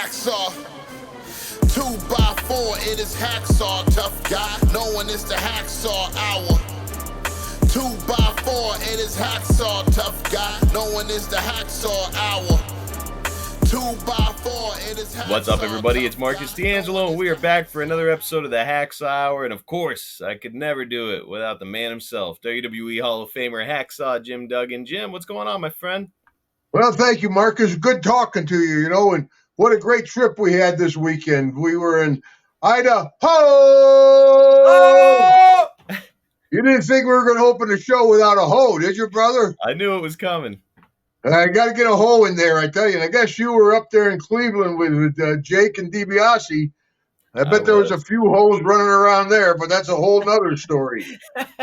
Hacksaw. 2x4, it is Hacksaw, tough guy. No one is the Hacksaw Hour. 2x4, it is Hacksaw, tough guy. No one is the Hacksaw Hour. 2x4, it is Hacksaw. What's up, everybody? It's Marcus D'Angelo, and we are back for another episode of the Hacksaw Hour. And of course, I could never do it without the man himself, WWE Hall of Famer Hacksaw Jim Duggan. Jim, what's going on, my friend? Well, thank you, Marcus. Good talking to you, and what a great trip we had this weekend. We were in Idaho. Oh! You didn't think we were going to open the show without a hoe, did you, brother? I knew it was coming. I got to get a hoe in there, I tell you. And I guess you were up there in Cleveland with Jake and DiBiase. I bet there was a few hoes running around there, but that's a whole nother story.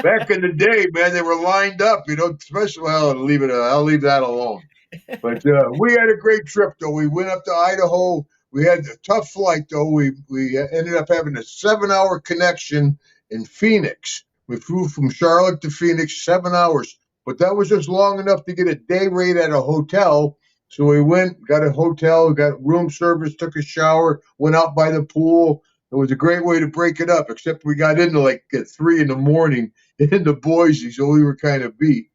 Back in the day, man, they were lined up, especially, well, I'll leave that alone. But we had a great trip, though. We went up to Idaho. We had a tough flight, though. We ended up having a 7-hour connection in Phoenix. We flew from Charlotte to Phoenix, 7 hours. But that was just long enough to get a day rate at a hotel. So we went, got a hotel, got room service, took a shower, went out by the pool. It was a great way to break it up, except we got into like at 3 a.m. into Boise, so we were kind of beat.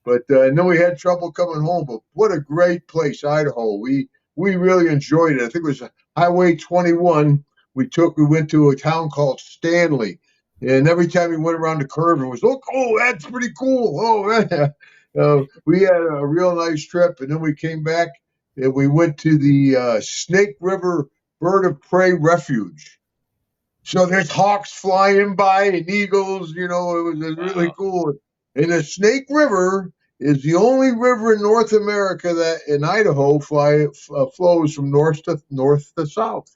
But I know we had trouble coming home, but what a great place, Idaho. We really enjoyed it. I think it was Highway 21 we went to a town called Stanley. And every time we went around the curve, it was, oh, that's pretty cool. Oh, man. We had a real nice trip. And then we came back and we went to the Snake River Bird of Prey Refuge. So there's hawks flying by and eagles, it was really cool. And the Snake River is the only river in North America that in Idaho flows from north to south.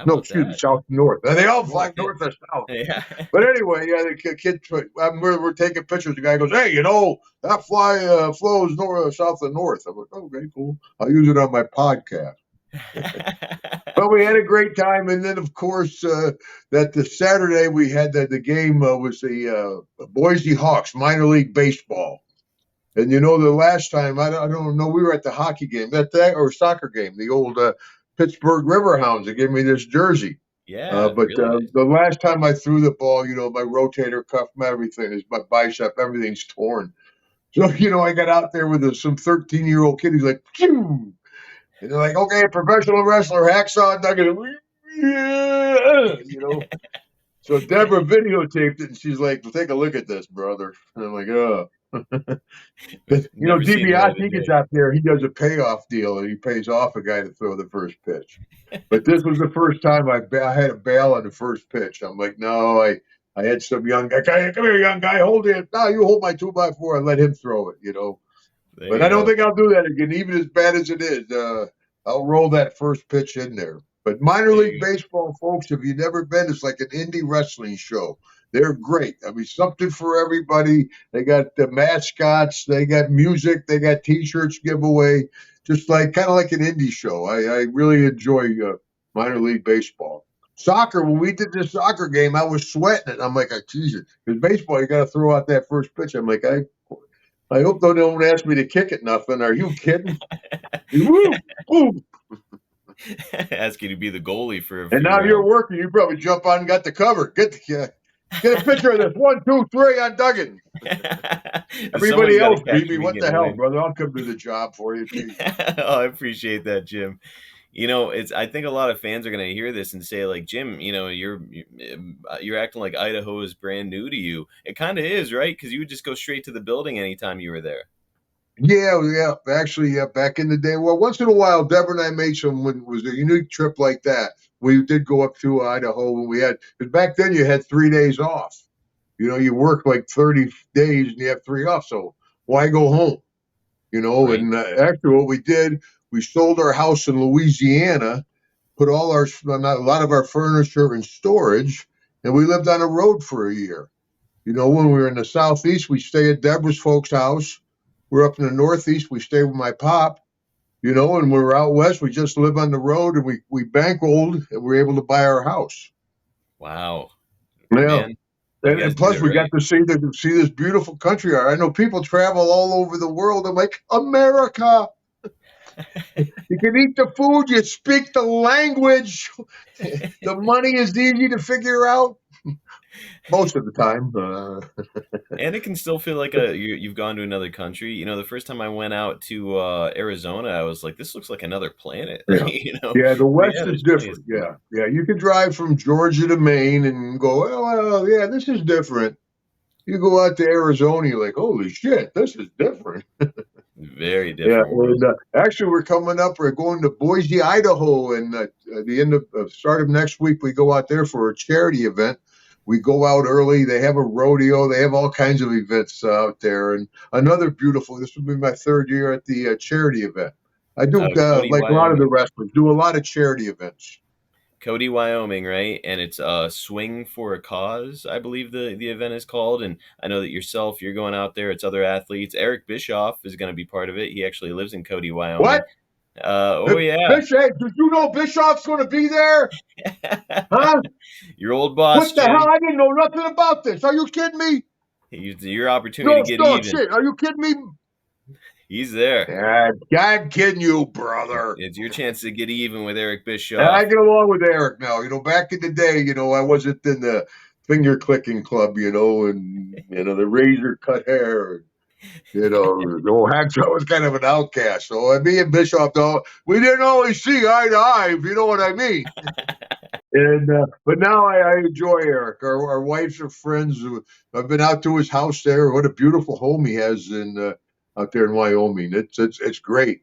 South to north. They all fly north to south. Yeah. But anyway, the kid, we're taking pictures. The guy goes, hey, that flows south to north. I'm like, okay, cool. I'll use it on my podcast. But we had a great time. And then, of course, that the Saturday we had the game was the Boise Hawks, minor league baseball. And the last time, I don't know, we were at the hockey game, or soccer game, the old Pittsburgh Riverhounds. They gave me this jersey. Yeah. But really? The last time I threw the ball, my rotator cuff, my bicep, everything's torn. So, I got out there with some 13-year-old kid. He's like, phew. And they're like, okay, professional wrestler, Hacksaw Duggan. Yeah. So Deborah videotaped it, and she's like, well, take a look at this, brother. And I'm like, oh. DiBiase, he gets out there, he does a payoff deal, and he pays off a guy to throw the first pitch. But this was the first time I had a bail on the first pitch. I'm like, no, I had some young guy, come here, young guy, hold it. No, you hold my 2x4 and let him throw it, But I don't think I'll do that again, even as bad as it is. I'll roll that first pitch in there. But minor league baseball, folks, if you've never been, it's like an indie wrestling show. They're great. I mean, something for everybody. They got the mascots. They got music. They got T-shirts giveaway. Just kind of like an indie show. I really enjoy minor league baseball. Soccer, when we did this soccer game, I was sweating it. I'm like, Jesus. Because baseball, you got to throw out that first pitch. I'm like, I hope they don't ask me to kick it nothing. Are you kidding? Woo! Woo! Ask you to be the goalie for a And now you're working. You probably jump on and got the cover. Get a picture of this. 1, 2, 3 on Duggan. Everybody else, baby, what the hell, brother? I'll come do the job for you. I appreciate that, Jim. I think a lot of fans are going to hear this and say, like, Jim, you're acting like Idaho is brand new to you. It kind of is, right? Because you would just go straight to the building anytime you were there. Yeah. Actually, back in the day. Well, once in a while, Deborah and I made it was a unique trip like that. We did go up to Idaho when because back then you had 3 days off. You work like 30 days and you have 3 off. So why go home? Right. And actually what we did, we sold our house in Louisiana, put a lot of our furniture in storage, and we lived on the road for a year. When we were in the Southeast, we stayed at Deborah's folks' house. We're up in the Northeast, we stayed with my pop. And when we're out west, we just live on the road, and we bankrolled, and we were able to buy our house. Wow. Yeah. And plus, we got to see this beautiful country. I know people travel all over the world. I'm like, America. You can eat the food. You speak the language. The money is easy to figure out most of the time. And it can still feel like you've gone to another country. You know, the first time I went out to Arizona, I was like, this looks like another planet. Yeah. You know, Yeah, the but West yeah, is there's plenty of different. snow. Yeah. You can drive from Georgia to Maine and go, well, yeah, this is different. You go out to Arizona, you're like, holy shit, this is different. Very Yeah, different and world. actually, we're coming up. We're going to Boise, Idaho, and at the end of start of next week, we go out there for a charity event. We go out early. They have a rodeo. They have all kinds of events out there, and another beautiful. This will be my third year at the charity event. I do Cody, like a lot of the Wyoming. wrestlers. Do a lot of charity events. Cody, Wyoming, right? And it's Swing for a Cause, I believe the event is called. And I know that yourself, you're going out there. It's other athletes. Eric Bischoff is going to be part of it. He actually lives in Cody, What? Wyoming. Oh yeah, Bishop? Did you know Bischoff's going to be there? Huh? your old boss, What the hell? Jim. I didn't know nothing about this. Are you kidding me? Your opportunity No, to get no, even. shit. Are you kidding me? He's there. I'm kidding you, brother. It's your chance to get even with Eric And Bischoff. I get along with Eric now. Back in the day, I wasn't in the finger clicking club, and the razor cut hair. The old Hacksaw was kind of an outcast. So me and Bischoff, though, we didn't always see eye to eye, if you know what I mean. And but now I enjoy Eric. Our wives are friends. I've been out to his house there. What a beautiful home he has out there in Wyoming. It's great.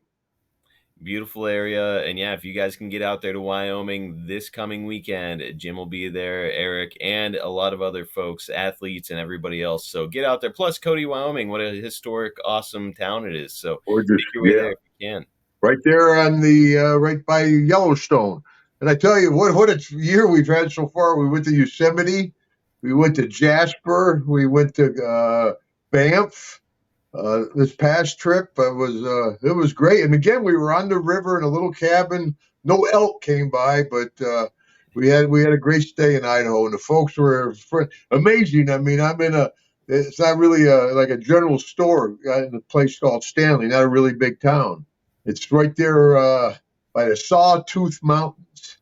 Beautiful area. And yeah, if you guys can get out there to Wyoming this coming weekend, Jim will be there, Eric, and a lot of other folks, athletes, and everybody else. So get out there. Plus, Cody, Wyoming, what a historic, awesome town it is. So Gorgeous, make your way there if you can. right there on the right by Yellowstone. And I tell you what a year we've had so far. We went to Yosemite, we went to Jasper, we went to Banff. This past trip it was great. And again, we were on the river in a little cabin. No elk came by, but we had a great stay in Idaho, and the folks were amazing. I mean, it's not really like a general store in a place called Stanley, not a really big town. It's right there by the Sawtooth Mountains.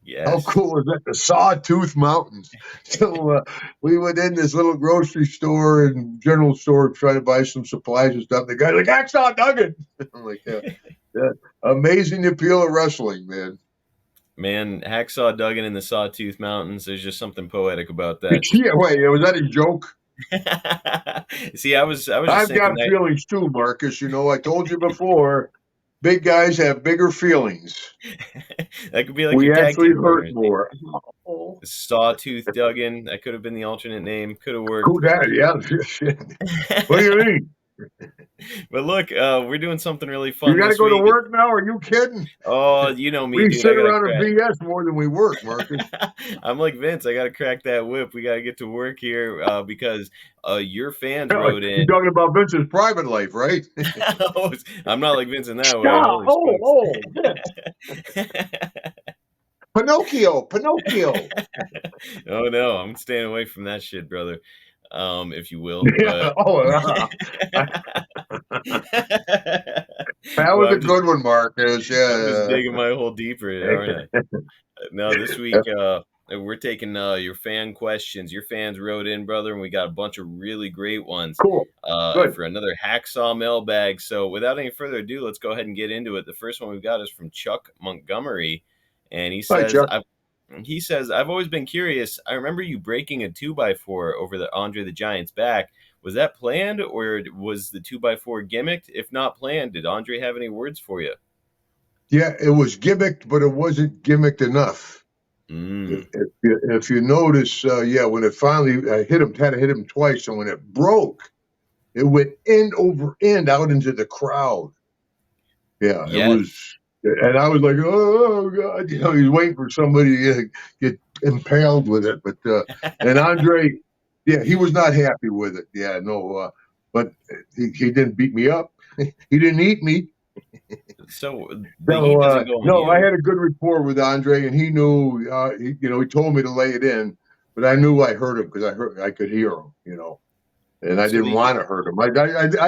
Yes. How cool is that? The Sawtooth Mountains. So we went in this little grocery store and general store trying to buy some supplies and stuff. The guy's like, Hacksaw Duggan. I'm like, yeah. Amazing appeal of wrestling, man. Man, Hacksaw Duggan in the Sawtooth Mountains, there's just something poetic about that. Yeah, wait, was that a joke? See, I was just I've got thinking feelings too, Marcus. I told you before, big guys have bigger feelings. that could be like We your tag actually team hurt partners. more. Sawtooth Duggan, that could have been the alternate name. Could have worked. Who that? Yeah. What do you mean? But look, we're doing something really fun. You got to this go to week. work now? Are you kidding? Oh, you know me, We dude. sit around and BS more than we work, Marcus. I'm like Vince. I got to crack that whip. We got to get to work here because your fans wrote in. You're talking about Vince's private life, right? I'm not like Vince in that way. Pinocchio. Oh no, I'm staying away from that shit, brother. If you will. Yeah. That was a good one, Marcus. Yeah. I'm just digging my hole deeper, aren't I? No, this week we're taking your fan questions. Your fans wrote in, brother, and we got a bunch of really great ones. Cool. Good. For another Hacksaw Mailbag. So without any further ado, let's go ahead and get into it. The first one we've got is from Chuck Montgomery, and he says, I've always been curious. I remember you breaking a 2x4 over the Andre the Giant's back. Was that planned, or was the 2x4 gimmicked? If not planned, did Andre have any words for you? Yeah, it was gimmicked, but it wasn't gimmicked enough. If you notice, when it finally had to hit him twice, and when it broke, it went end over end out into the crowd. Yeah, yes. It was. And I was like, oh, God. He's waiting for somebody to get impaled with it. But and Andre, he was not happy with it. Yeah, no. But he didn't beat me up. He didn't eat me. So I had a good rapport with Andre, and he knew, he told me to lay it in, but I knew I hurt him because I could hear him, and I didn't want to hurt him. I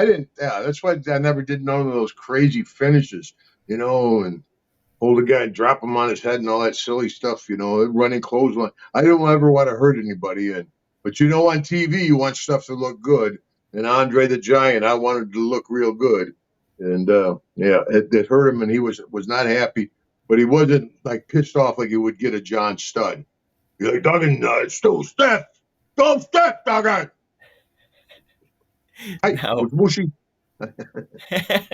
didn't. Yeah, that's why I never did none of those crazy finishes. and hold a guy and drop him on his head and all that silly stuff, running clothesline. I don't ever want to hurt anybody. But on TV, you want stuff to look good. And Andre the Giant, I wanted to look real good. And it hurt him, and he was not happy. But he wasn't like pissed off like he would get a John Studd. He's like, Duggan, still step. Don't step, Duggan. Hey, Now, was mushy.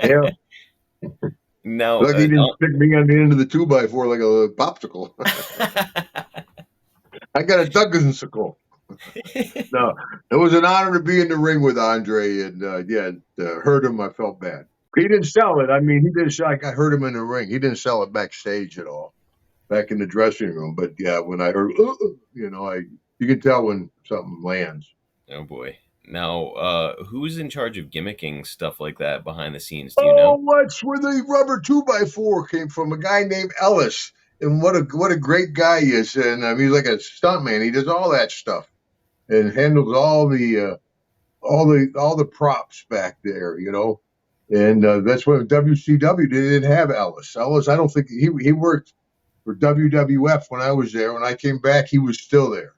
Yeah. now, Like he didn't stick me on the end of the 2x4 like a popsicle. I got a Duggansicle. No, it was an honor to be in the ring with Andre, and hurt him. I felt bad. He didn't sell it. I mean, he didn't sell. I heard him in the ring. He didn't sell it backstage at all, back in the dressing room. But yeah, when I heard, you can tell when something lands. Oh boy. Now, who's in charge of gimmicking stuff like that behind the scenes? Do you know? That's where the rubber 2x4 came from. A guy named Ellis, and what a great guy he is. And he's like a stuntman. He does all that stuff and handles all the props back there. And that's when WCW didn't have Ellis. Ellis, I don't think he worked for WWF when I was there. When I came back, he was still there.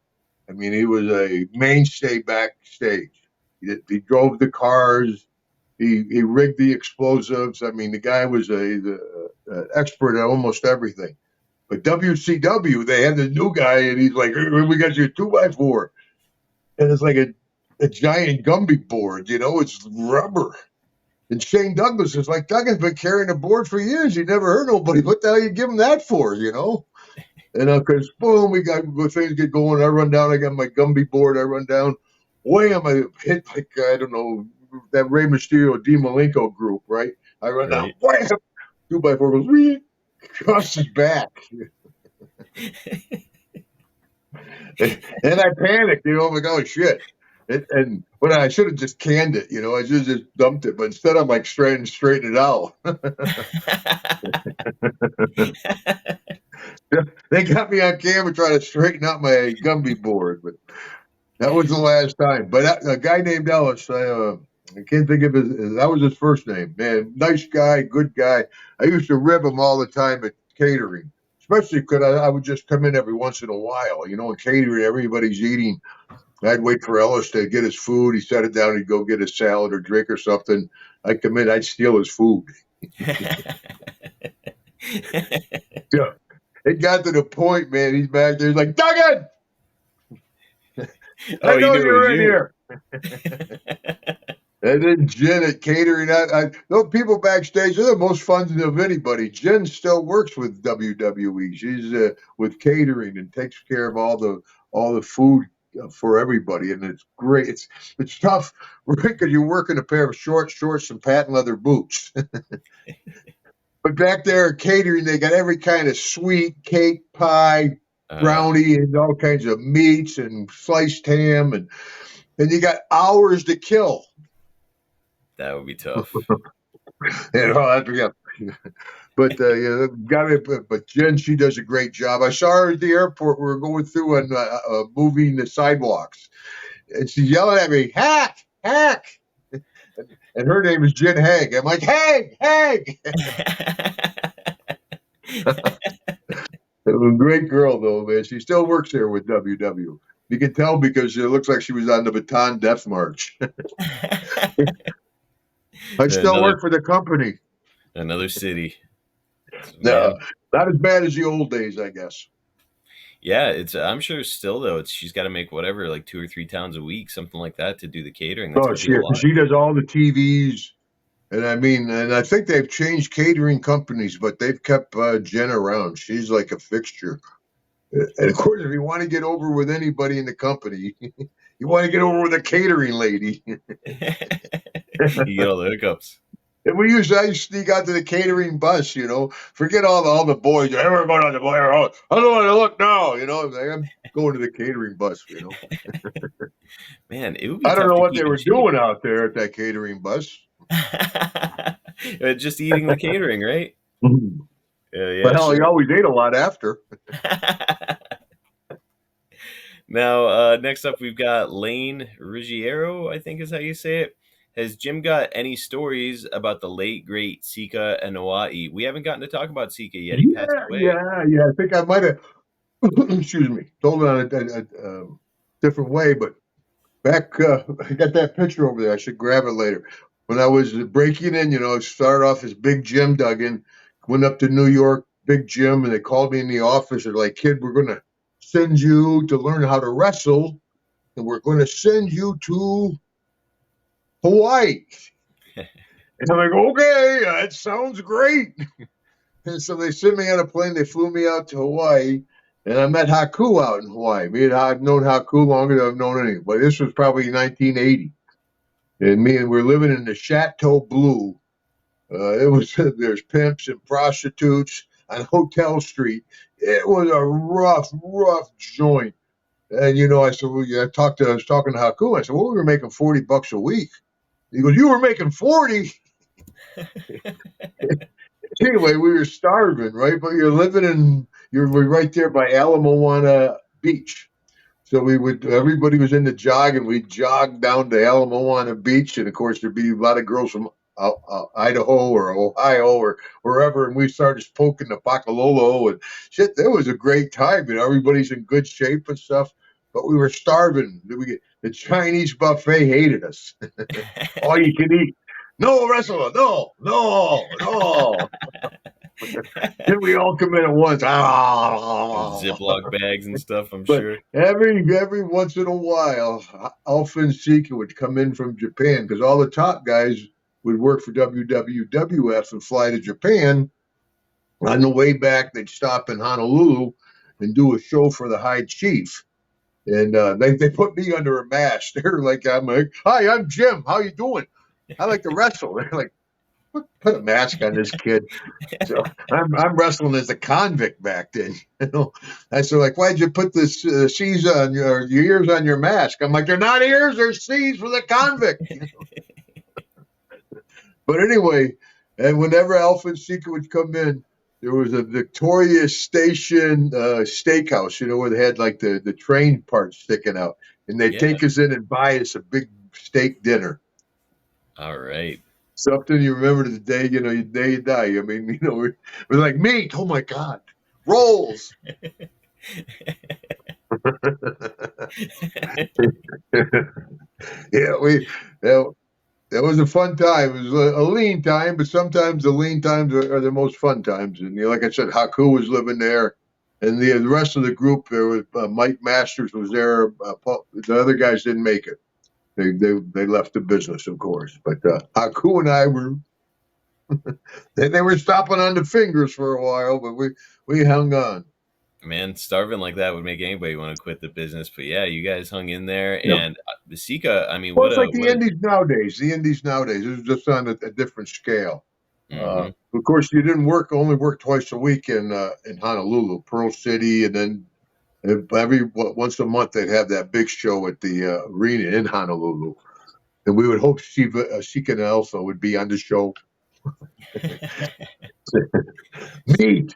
I mean, he was a mainstay backstage. He drove the cars. He rigged the explosives. I mean, the guy was an expert at almost everything. But WCW, they had the new guy, and he's like, we got your 2x4. And it's like a giant Gumby board, it's rubber. And Shane Douglas is like, Duggan's been carrying a board for years. He never heard nobody. What the hell you give him that for, And because boom, things get going. I run down. I got my Gumby board. I run down. Wham! I hit like I don't know that Rey Mysterio Dean Malenko group, right? I run down. Wham! 2x4 goes wee, across his back. and I panicked. I'm like, oh shit! But I should have just canned it. I should have just dumped it. But instead, I'm like straighten it out. They got me on camera trying to straighten out my Gumby board, but that was the last time. But a guy named Ellis, I can't think of that was his first name. Man, nice guy, good guy. I used to rib him all the time at catering, especially because I would just come in every once in a while. In catering, everybody's eating. I'd wait for Ellis to get his food. He set it down. He'd go get a salad or drink or something. I'd come in. I'd steal his food. Yeah. It got to the point, man. He's back there. He's like, Duggan! I know you're in here. And then Jen at catering. Those people backstage are the most fun of anybody. Jen still works with WWE. She's with catering and takes care of all the food for everybody, and it's great. It's tough, right? Because you're working a pair of short shorts and patent leather boots. But back there at catering, they got every kind of sweet cake, pie, brownie, and all kinds of meats and sliced ham, and you got hours to kill. That would be tough. But But Jen, she does a great job. I saw her at the airport. We were going through and moving the sidewalks, and she's yelling at me, "Hack, hack!" And her name is Jen Hag. I'm like, Hag, Hag. A great girl, though, man. She still works there with WW. You can tell because it looks like she was on the Baton Death March. I still work for the company. Another city. No, not as bad as the old days, I guess. Yeah, I'm sure still though. She's got to make whatever, like 2 or 3 towns a week, something like that, to do the catering. She does all the TVs, and I think they've changed catering companies, but they've kept Jen around. She's like a fixture. And of course, if you want to get over with anybody in the company, you want to get over with a catering lady. You get all the hookups. And I used to sneak out to the catering bus, Forget all the boys. Everyone going on the boy. I don't want to look now, I'm going to the catering bus, Man, it would be I don't know what they were doing out there at that catering bus. Just eating the catering, right? Yeah, but hell, he always ate a lot after. Now, next up, we've got Lane Ruggiero, I think is how you say it. has Jim got any stories about the late great Sika and Hawaii? We haven't gotten to talk about Sika yet. He passed away. Yeah. I think I might have, excuse me, told it on a different way, but back, I got that picture over there. I should grab it later. When I was breaking in, started off as Big Jim Duggan, went up to New York, Big Jim, and they called me in the office. They're like, kid, we're going to send you to learn how to wrestle, and we're going to send you to Hawaii. And I'm like, okay, that sounds great. And so they sent me on a plane. They flew me out to Hawaii. And I met Haku out in Hawaii. I've known Haku longer than I've known anybody. This was probably 1980. And we're living in the Chateau Blue. There's pimps and prostitutes on Hotel Street. It was a rough joint. And I said, well, I was talking to Haku. I said, well, we were making $40 a week. He goes, you were making 40. Anyway, we were starving, right? But we're right there by Ala Moana Beach. So everybody was into jogging. We'd jog down to Ala Moana Beach. And of course, there'd be a lot of girls from Idaho or Ohio or wherever. And we started poking the Pakalolo and shit. That was a great time. Everybody's in good shape and stuff. But we were starving. The Chinese buffet hated us. All you can eat. No wrestler, no. Then we all come in at once. Ziploc bags and stuff, I'm sure. Every once in a while, Alpha and Sika would come in from Japan because all the top guys would work for WWF and fly to Japan. On the way back, they'd stop in Honolulu and do a show for the High Chief. And they put me under a mask. I'm like, hi, I'm Jim. How you doing? I like to wrestle. They're like, put a mask on this kid. So I'm wrestling as a convict back then. I said, like, why'd you put this C's on your ears on your mask? I'm like, they're not ears, they're C's for the convict. But anyway, and whenever Alpha and Sika would come in, there was a Victoria Station steakhouse, where they had like the train part sticking out. And they'd take us in and buy us a big steak dinner. All right. Something you remember to the day, the day you die. I mean, we're like meat. Oh my God. Rolls. That was a fun time. It was a lean time, but sometimes the lean times are the most fun times. And like I said, Haku was living there, and the rest of the group, there was Mike Masters was there. The other guys didn't make it. They left the business, of course. But Haku and I were they were stopping on the fingers for a while, but we hung on. Man, starving like that would make anybody want to quit the business. But yeah, you guys hung in there. And the Sika, I mean, it's like the Indies nowadays. The Indies nowadays is just on a different scale. Of course, you didn't only work twice a week in Honolulu, Pearl City, and then once a month they'd have that big show at the arena in Honolulu, and we would hope Sika and Alpha would be on the show. Meat.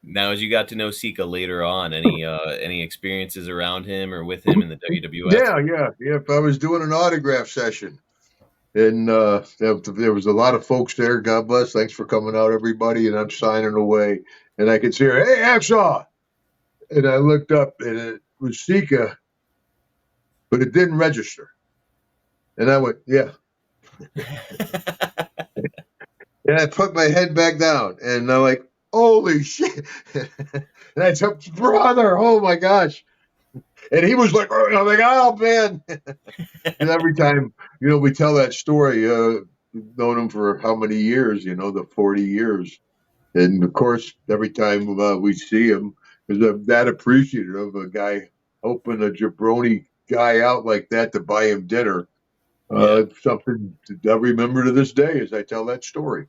Now, as you got to know Sika later on, any experiences around him or with him in the WWF? Yeah. If I was doing an autograph session, and there was a lot of folks there. God bless. Thanks for coming out, everybody. And I'm signing away, and I could see her. Hey, Hacksaw. And I looked up, and it was Sika, but it didn't register. And I went, yeah. And I put my head back down, and I'm like, holy shit. And I said, brother, oh my gosh. And he was like, I'm like, oh man. And every time, we tell that story, we've known him for how many years, the 40 years. And of course, every time we see him, because that appreciative of a guy helping a jabroni guy out like that to buy him dinner. Something I remember to this day as I tell that story.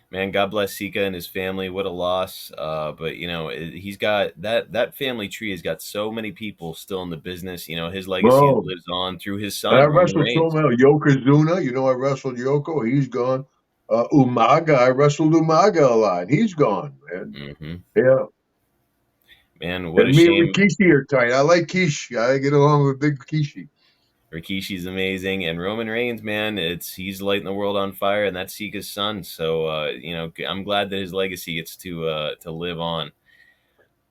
Man, God bless Sika and his family. What a loss. But, he's got that family tree has got so many people still in the business. His legacy lives on through his son. I wrestled so many. Yokozuna, I wrestled Yoko. He's gone. Umaga, I wrestled Umaga a lot. He's gone, man. Mm-hmm. Yeah. Man, what and a me shame. and Kishi are tight. I like Kishi. I get along with Big Kishi. Rikishi's amazing, and Roman Reigns, man, he's lighting the world on fire, and that's Sika's son. So I'm glad that his legacy gets to live on.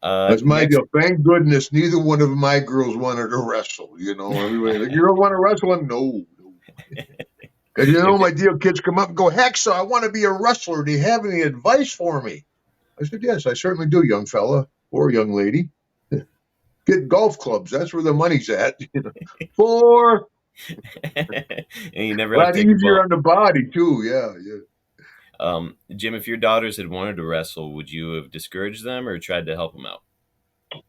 That's my Next, deal. Thank goodness neither one of my girls wanted to wrestle. Everybody like, you don't want to wrestle? No. Because if my deal, kids come up and go, Hacksaw, I want to be a wrestler. Do you have any advice for me? I said, yes, I certainly do, young fella or young lady. Get golf clubs. That's where the money's at. 4. and you never A have lot to take a easier ball. on the body, too. Yeah. Jim, if your daughters had wanted to wrestle, would you have discouraged them or tried to help them out?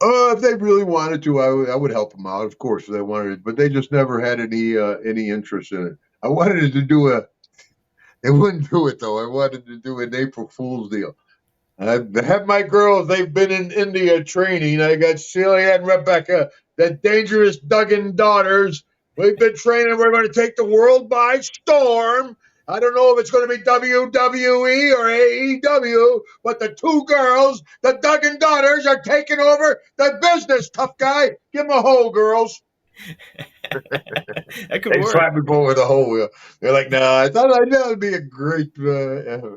If they really wanted to, I would help them out, of course, if they wanted it. But they just never had any interest in it. I wanted to do they wouldn't do it, though. I wanted to do an April Fool's deal. I have my girls, they've been in India training. I got Celia and Rebecca, the dangerous Duggan daughters. We've been training. We're going to take the world by storm. I don't know if it's going to be WWE or AEW, but the 2 girls, the Duggan daughters, are taking over the business, tough guy. Give them a hole, girls. That could They work. slapped me over the hole. They're like, nah, I thought it'd be a great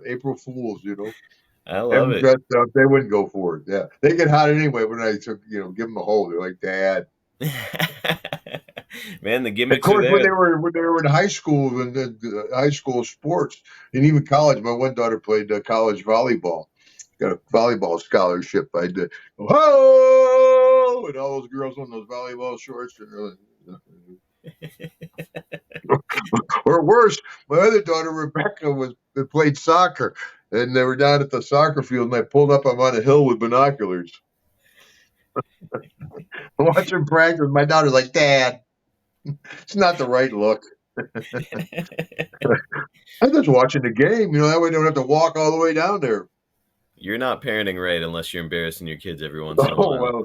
April Fool's, I love Them it. dressed up, they wouldn't go for it. Yeah, they get hot anyway when I took, give them a hole. They're like, Dad. Man, the Of gimmicks are course, there. when they were in high school and high school sports and even college, my one daughter played college volleyball. Got a volleyball scholarship. I did. Oh, and all those girls on those volleyball shorts. Or worse, my other daughter Rebecca played soccer, and they were down at the soccer field, and I pulled up. I'm on a hill with binoculars, watching practice. My daughter's like, Dad, it's not the right look. I'm just watching the game. That way I don't have to walk all the way down there. You're not parenting right unless you're embarrassing your kids every once in a Oh, while.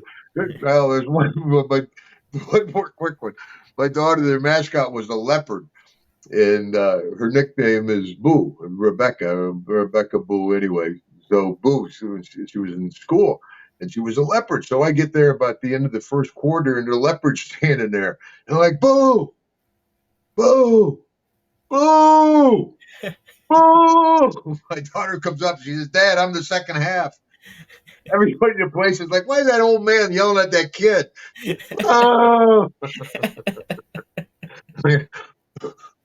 well, there's one more quick one. My daughter, their mascot was the leopard, and her nickname is Boo, Rebecca Boo. Anyway, so Boo, she was in school, and she was a leopard. So I get there about the end of the first quarter, and the leopard's standing there, and I'm like, Boo, Boo, Boo, Boo. My daughter comes up, she says, Dad, I'm the second half. Everybody in the place is like, why is that old man yelling at that kid? Oh.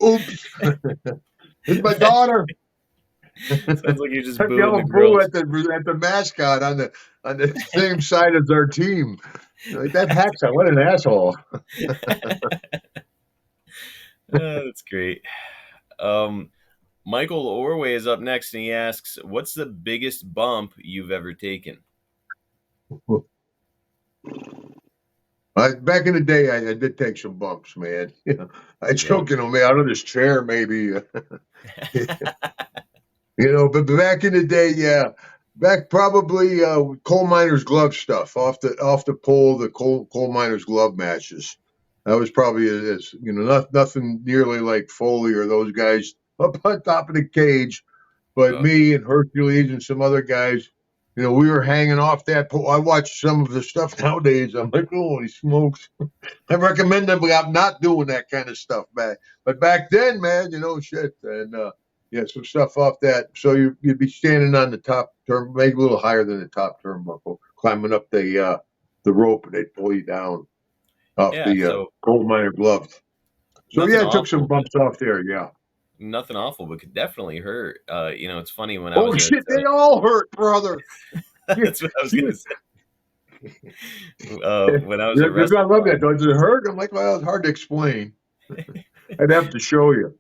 Oops. It's my daughter. Sounds like you're just I'm booing the yelling girls. boo at the mascot on the same side as our team. Like, that Hacksaw, what an asshole. That's great. Michael Orway is up next, and he asks, what's the biggest bump you've ever taken? Back in the day, I did take some bumps, man. I choked me out of this chair, maybe. But back in the day, yeah. Back probably coal miners' glove stuff off the pole, the coal miners' glove matches. That was probably nothing nearly like Foley or those guys up on top of the cage, but me and Hercules and some other guys, we were hanging off that pole. I watch some of the stuff nowadays. I'm like, holy smokes! I recommend them not doing that kind of stuff but back then, man, shit, and some stuff off that. So you'd be standing on the top turn, maybe a little higher than the top turnbuckle, climbing up the rope, and they'd pull you down off the coal miner gloves. So I took some bumps off there. Yeah. Nothing awful, but could definitely hurt. It's funny when I was shit, they all hurt, brother. That's what I was gonna say. When I was at I love that. Does it hurt? I'm like, well, it's hard to explain. I'd have to show you.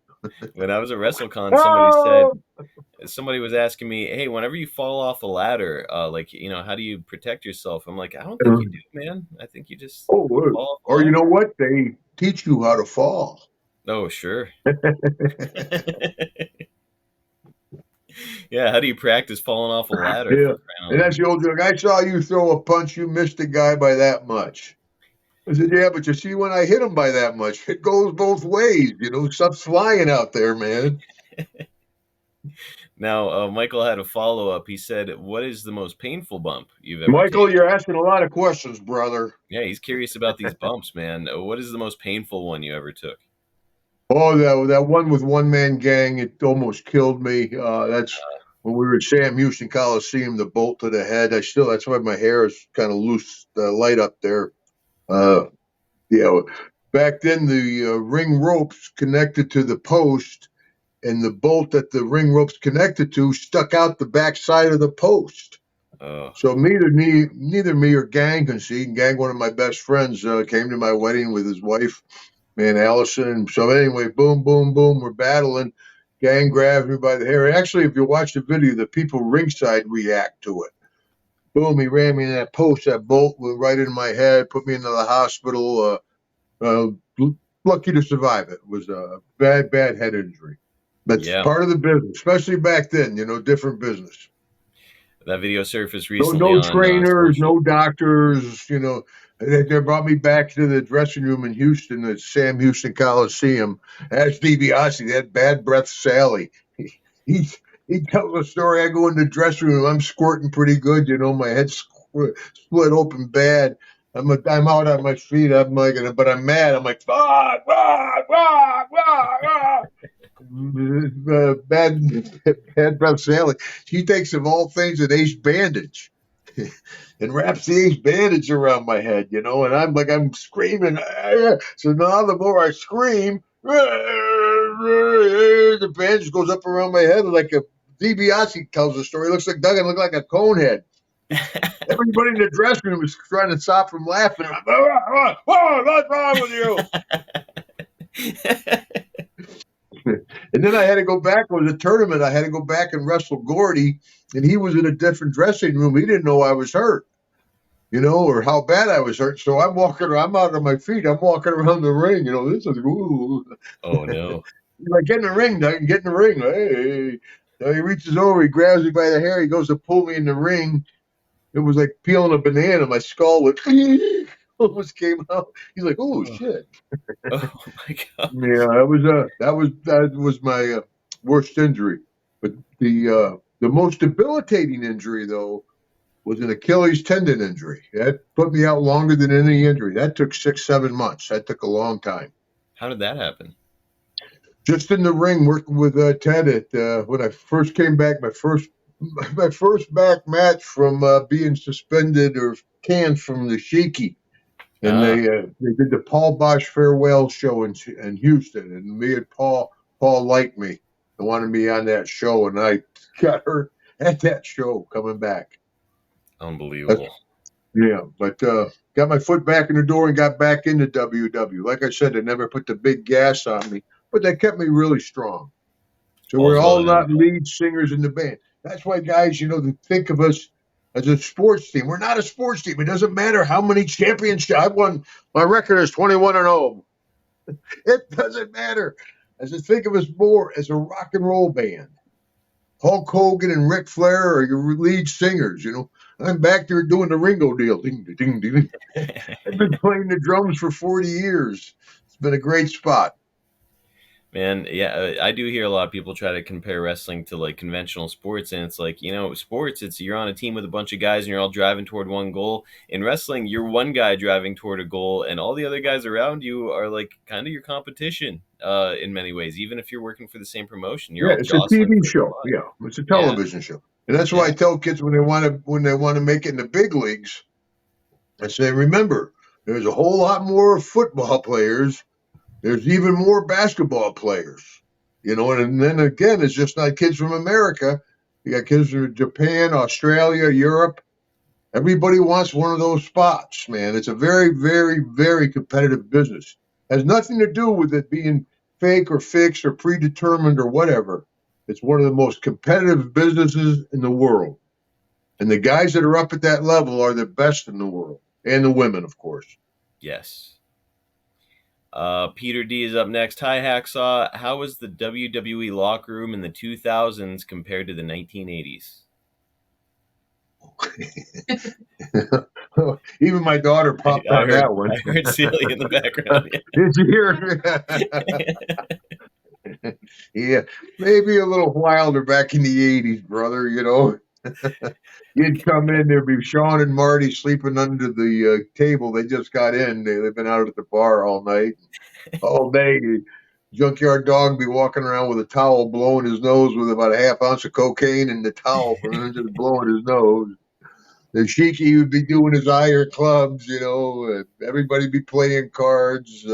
When I was at WrestleCon, somebody was asking me, hey, whenever you fall off a ladder, how do you protect yourself? I'm like, I don't think you do, man. I think you just fall off. Or you know what? They teach you how to fall. Oh, sure. Yeah, how do you practice falling off a ladder? Yeah. And that's the old joke. I saw you throw a punch, you missed a guy by that much. I said, yeah, but you see, when I hit him by that much, it goes both ways. Stuff's flying out there, man. Now, Michael had a follow up. He said, "What is the most painful bump you've ever Michael, taken?" you're asking a lot of questions, brother. Yeah, he's curious about these bumps, man. What is the most painful one you ever took? Oh, that one with one man gang, it almost killed me. That's when we were at Sam Houston Coliseum, the bolt to the head. That's why my hair is kind of loose, light up there. Uh, yeah, back then the ring ropes connected to the post, and the bolt that the ring ropes connected to stuck out the back side of the post. Oh, So neither me or Gang can see. Gang, one of my best friends, came to my wedding with his wife, man, Allison. So anyway, boom, boom, boom, we're battling. Gang grabs me by the hair. Actually, if you watch the video, the people ringside react to it. Boom, he ran me in that post. That bolt went right in my head, put me into the hospital. Lucky to survive it. It was a bad, bad head injury. That's yeah. part of the business, especially back then, different business. That video surfaced No, recently no on trainers, social. no doctors. They brought me back to the dressing room in Houston at Sam Houston Coliseum. That's DiBiase, that bad breath Sally. He, he tells a story. I go in the dressing room. I'm squirting pretty good. My head's split open bad. I'm out on my feet. I'm like, but I'm mad. I'm like, fuck, fuck, fuck, fuck, fuck. Bad breath Sally. She takes, of all things, an ace bandage and wraps the ace bandage around my head, and I'm screaming. So now the more I scream, the bandage goes up around my head like a DiBiase tells the story. It looks like Duggan looked like a cone head. Everybody in the dressing room was trying to stop from laughing. I'm like, what's wrong with you? And then I had to go back. It was a tournament. I had to go back and wrestle Gordy, and he was in a different dressing room. He didn't know I was hurt, or how bad I was hurt. So I'm walking around. I'm out on my feet. I'm walking around the ring. This is ooh. Oh no! He's like, get in the ring, Doug. Get in the ring. Hey. So he reaches over. He grabs me by the hair. He goes to pull me in the ring. It was like peeling a banana. My skull almost came out. He's like, oh shit. Oh my god! Yeah, that was my worst injury. But the most debilitating injury though was an Achilles tendon injury. That put me out longer than any injury. That took 6-7 months. That took a long time. How did that happen? Just in the ring working with Ted at when I first came back, my first back match from being suspended or canned from the Sheiky. And they did the Paul Bosch farewell show in Houston, and me and Paul liked me. They wanted me on that show, and I got hurt at that show coming back. Unbelievable. But got my foot back in the door and got back into WW. Like I said, they never put the big gas on me, but they kept me really strong. So we're all not lead singers in the band. That's why guys, they think of us as a sports team. We're not a sports team. It doesn't matter how many championships I've won. My record is 21-0. It doesn't matter. I just think of us more as a rock and roll band. Hulk Hogan and Ric Flair are your lead singers. I'm back there doing the Ringo deal. Ding, ding, ding. I've been playing the drums for 40 years. It's been a great spot. Man, yeah, I do hear a lot of people try to compare wrestling to like conventional sports, and it's like, sports, it's you're on a team with a bunch of guys and you're all driving toward one goal. In wrestling, you're one guy driving toward a goal, and all the other guys around you are like kind of your competition in many ways, even if you're working for the same promotion. It's a TV show. Yeah, it's a television show, and that's why I tell kids when they want to make it in the big leagues, I say, remember, there's a whole lot more football players. There's even more basketball players, and then again, it's just not kids from America. You got kids from Japan, Australia, Europe. Everybody wants one of those spots, man. It's a very, very, very competitive business. It has nothing to do with it being fake or fixed or predetermined or whatever. It's one of the most competitive businesses in the world. And the guys that are up at that level are the best in the world. And the women, of course. Yes. Peter D is up next. Hi, Hacksaw. How was the WWE locker room in the 2000s compared to the 1980s? Even my daughter popped on that one. I heard Celia in the background. Did you hear? Yeah, maybe a little wilder back in the 80s, brother, you know. You'd come in, there'd be Sean and Marty sleeping under the table. They just got in. They've been out at the bar all night, all day. Junkyard dog would be walking around with a towel, blowing his nose with about a half ounce of cocaine in the towel, just blowing his nose. The Sheiky would be doing his higher clubs, you know. Everybody be playing cards.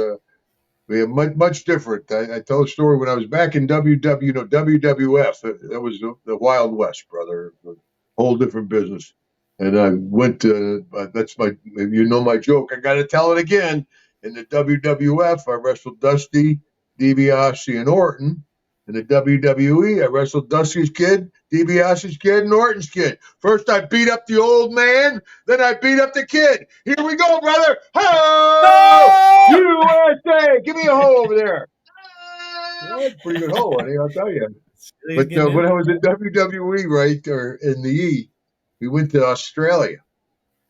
Yeah, much different. I tell a story when I was back in WWF. That was the Wild West, brother. A whole different business. And I went to that's my my joke. I got to tell it again. In the WWF, I wrestled Dusty, DiBiase, and Orton. In the WWE, I wrestled Dusty's kid, DiBiase's kid, and Orton's kid. First, I beat up the old man. Then I beat up the kid. Here we go, brother. Ho! USA! Give me a hoe over there. That's a pretty good hoe, honey, I'll tell you. But when I was in WWE, right, or in the E, we went to Australia.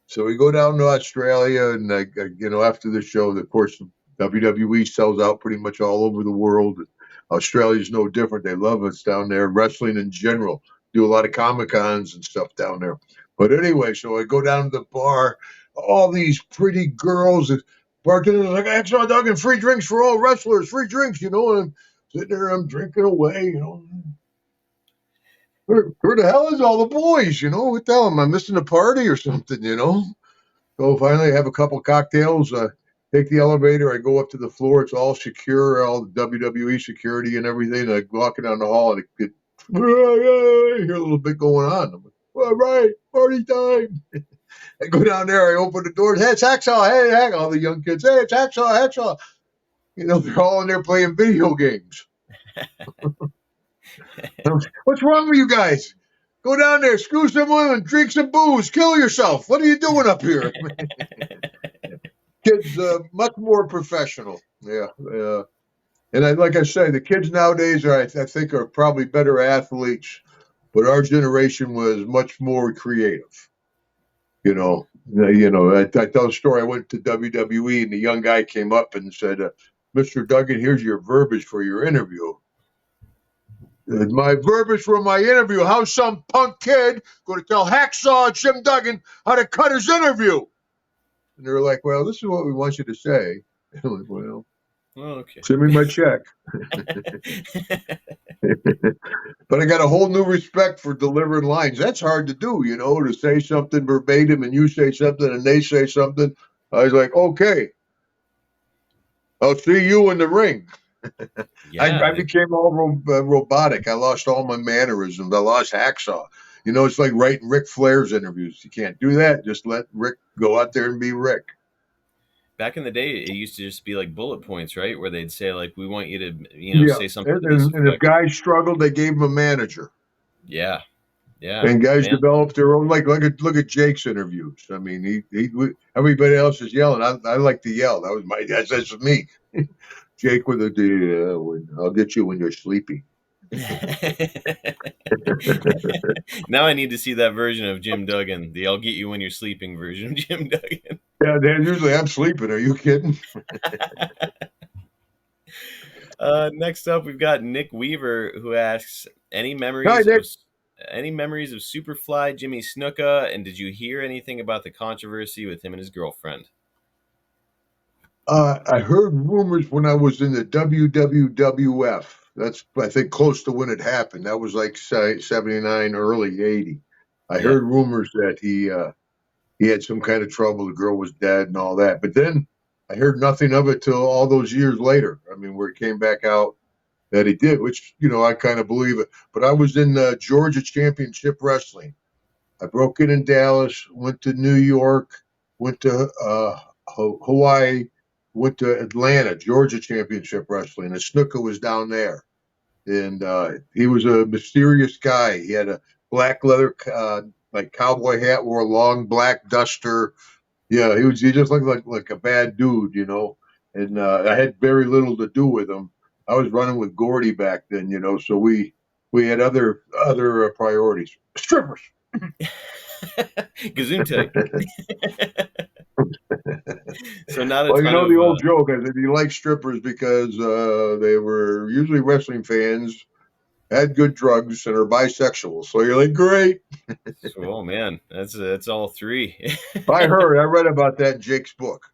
So we go down to Australia, and after the show, of course, WWE sells out pretty much all over the world. Australia's no different. They love us down there. Wrestling in general. Do a lot of Comic-Cons and stuff down there. But anyway, so I go down to the bar. All these pretty girls. Bartender's like, Hacksaw Dog and free drinks for all wrestlers. Free drinks, you know. And I'm sitting there, I'm drinking away, you know. Where the hell is all the boys, you know? What the hell? Am I missing a party or something, you know? So finally I have a couple cocktails. Take the elevator. I go up to the floor. It's all secure, all the WWE security and everything. I walk down the hall and I hear a little bit going on. I'm like, all right, party time. I go down there. I open the doors. Hey, it's Hacksaw. Hey, Hacksaw. All the young kids. Hey, it's Hacksaw. Hacksaw. You know, they're all in there playing video games. What's wrong with you guys? Go down there, screw some women, drink some booze, kill yourself. What are you doing up here? Kids, much more professional. Yeah. And like I say, the kids nowadays I think are probably better athletes, but our generation was much more creative. I tell a story. I went to WWE and the young guy came up and said, Mr. Duggan, here's your verbiage for your interview. My verbiage for my interview, how's some punk kid going to tell Hacksaw Jim Duggan how to cut his interview? And they were like, well, this is what we want you to say. And I'm like, well, okay. Send me my check. But I got a whole new respect for delivering lines. That's hard to do, to say something verbatim and you say something and they say something. I was like, okay, I'll see you in the ring. Yeah, I became all robotic. I lost all my mannerisms. I lost Hacksaw. It's like writing Ric Flair's interviews. You can't do that. Just let Rick go out there and be Rick. Back in the day, it used to just be like bullet points, right? Where they'd say, like, we want you to, say something. And if guys struggled, they gave them a manager. Yeah. Yeah. And guys developed their own, look at Jake's interviews. I mean, everybody else is yelling. I like to yell. That's me. Jake with I'll get you when you're sleepy. Now I need to see that version of Jim Duggan, the I'll get you when you're sleeping version of Jim Duggan. Yeah, usually I'm sleeping. Are you kidding? Next up, we've got Nick Weaver, who asks, any memories of Superfly Jimmy Snuka, and did you hear anything about the controversy with him and his girlfriend? I heard rumors when I was in the WWF. That's, I think, close to when it happened. That was like 79, early 80. I heard rumors that he had some kind of trouble. The girl was dead and all that. But then I heard nothing of it till all those years later. I mean, where it came back out that he did, which, I kind of believe it. But I was in Georgia Championship Wrestling. I broke in Dallas, went to New York, went to Hawaii, went to Atlanta, Georgia Championship Wrestling, and Snuka was down there. And he was a mysterious guy. He had a black leather cowboy hat, wore a long black duster. Yeah, he just looked like a bad dude, And I had very little to do with him. I was running with Gordy back then, so we had other priorities. Strippers. Gesundheit. So not a Well, you ton know of the old joke is if you like strippers because they were usually wrestling fans, had good drugs, and are bisexual. So you're like, great. oh man, that's all three. I read about that in Jake's book.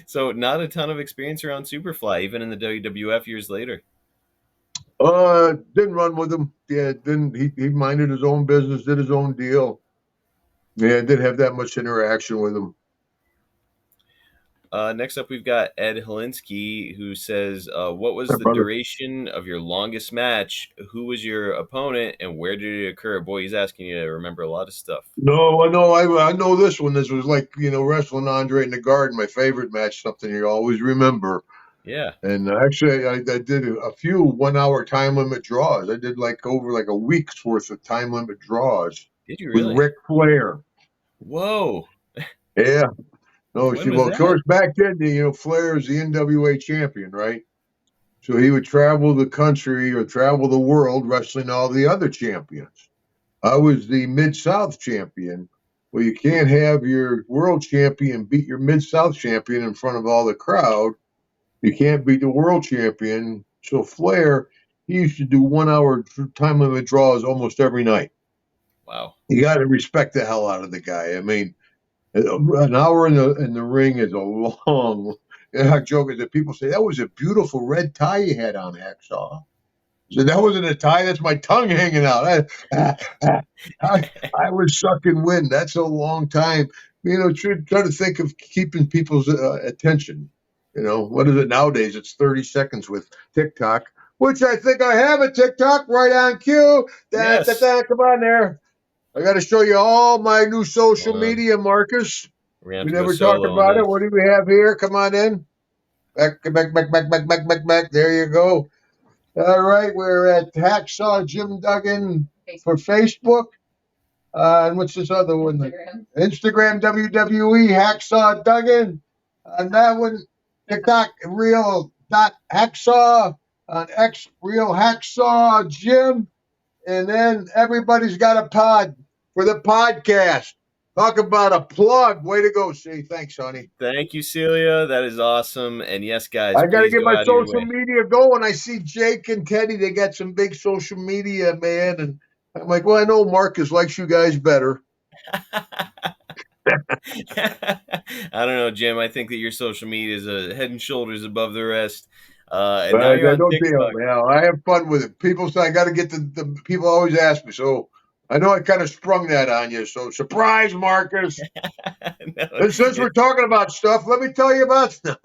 So not a ton of experience around Superfly, even in the WWF years later. Didn't run with him. Yeah, didn't he minded his own business, did his own deal. Yeah, didn't have that much interaction with him. Next up, we've got Ed Helinsky, who says, "What was My the brother. duration of your longest match? Who was your opponent, and where did it occur?" Boy, he's asking you to remember a lot of stuff. No, I know this one. This was like, wrestling Andre in the Garden, my favorite match, something you always remember. Yeah, And actually, I did a few 1 hour time limit draws. I did like over like a week's worth of time limit draws did you with really? Ric Flair. Whoa, Yeah. No, when see, was well, of that? course, back then, Flair is the NWA champion, right? So he would travel the country or travel the world wrestling all the other champions. I was the Mid South champion. Well, you can't have your world champion beat your Mid South champion in front of all the crowd. You can't beat the world champion. So Flair, he used to do 1 hour time limit draws almost every night. Wow. You got to respect the hell out of the guy. I mean, an hour in the ring is a long. I joke is that people say that was a beautiful red tie you had on, Hacksaw. So that wasn't a tie. That's my tongue hanging out. I was sucking wind. That's a long time. Try to think of keeping people's attention. What is it nowadays? It's 30 seconds with TikTok, which I think I have a TikTok right on cue. Da, da, Yes. da, come on there. I got to show you all my new social Hold on. media, Marcus. We're gonna have We to go never talk solo on about it. this. What do we have here? Come on in. Back. There you go. All right, we're at Hacksaw Jim Duggan for Facebook. And what's this other one? Instagram WWE Hacksaw Duggan. And that one, TikTok Real dot Hacksaw. On X Real Hacksaw Jim. And then everybody's got a pod for the podcast. Talk about a plug. Way to go, see. Thanks, honey. Thank you, Celia. That is awesome. And yes, guys, I got to please get go my out of your social way. media going. I see Jake and Teddy. They got some big social media, man. And I'm like, well, I know Marcus likes you guys better. I don't know, Jim. I think that your social media is a head and shoulders above the rest. And But now you're I on don't deal. TikTok. Yeah, I have fun with it. People say I got to get the people always ask me. So I know I kind of sprung that on you. So surprise, Marcus. No, And since we're talking about stuff, let me tell you about stuff.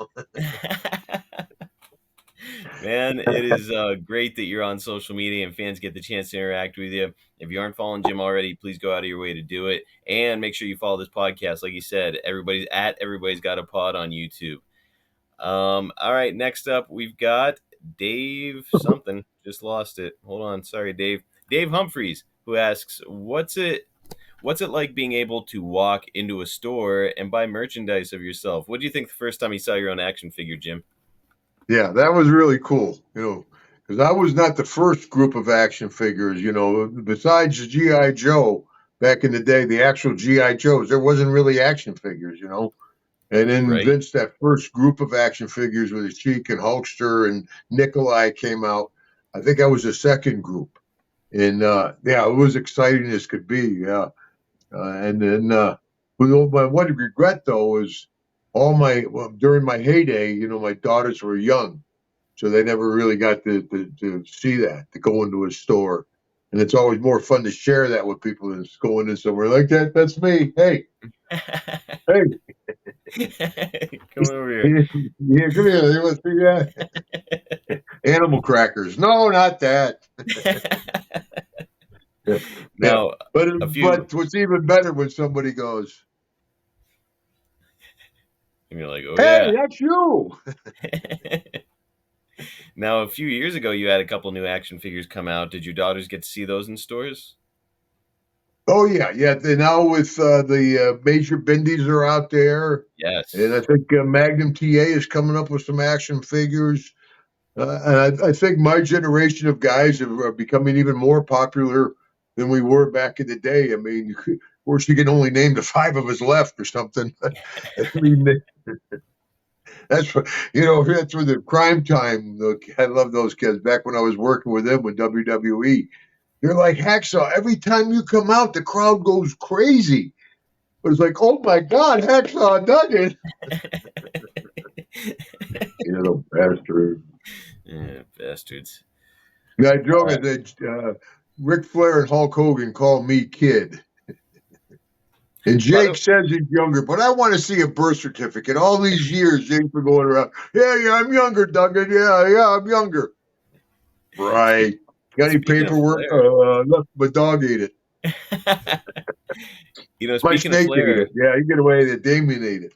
Man, it is great that you're on social media and fans get the chance to interact with you. If you aren't following Jim already, please go out of your way to do it. And make sure you follow this podcast. Like you said, Everybody's Got a Pod on YouTube. All right, next up, we've got Dave something. Just lost it. Hold on. Sorry, Dave. Dave Humphreys, who asks, What's it like being able to walk into a store and buy merchandise of yourself? What do you think the first time you saw your own action figure, Jim? Yeah, that was really cool, because I was not the first group of action figures, besides G.I. Joe back in the day, the actual G.I. Joes, there wasn't really action figures. And then Right. Vince, that first group of action figures with his Cheek and Hulkster and Nikolai came out. I think I was the second group. And yeah, it was exciting as could be. Yeah. And then, my one regret though is during my heyday, my daughters were young, so they never really got to see that, to go into a store. And it's always more fun to share that with people than going in somewhere like that. That's me. Hey, hey, Come over here. yeah, come here. You want to see that? Animal crackers. No, not that. Yeah. Now, But a few, but what's even better when somebody goes, and you're like, oh "Hey, yeah. that's you." Now, a few years ago, you had a couple new action figures come out. Did your daughters get to see those in stores? Oh yeah, yeah. Now with the major bendies are out there, and I Yes. think Magnum TA is coming up with some action figures. And I think my generation of guys are becoming even more popular than we were back in the day. I mean, course, he can only name the 5 of his left or something. I mean, that's what, that's where the Crime Time. I love those kids. Back when I was working with them with WWE, they're like, Hacksaw. Every time you come out, the crowd goes crazy. But it's like, oh my God, Hacksaw done it. The bastard. Yeah, bastards. I joke that Ric Flair and Hulk Hogan call me kid. And Jake says he's younger, but I want to see a birth certificate. All these years, Jake's been going around. Yeah, I'm younger, Duggan. Yeah, I'm younger. Right. Got any paperwork? Look, my dog ate it. My Speaking of snake Flair, ate it. Yeah, you get away with it. Damien ate it.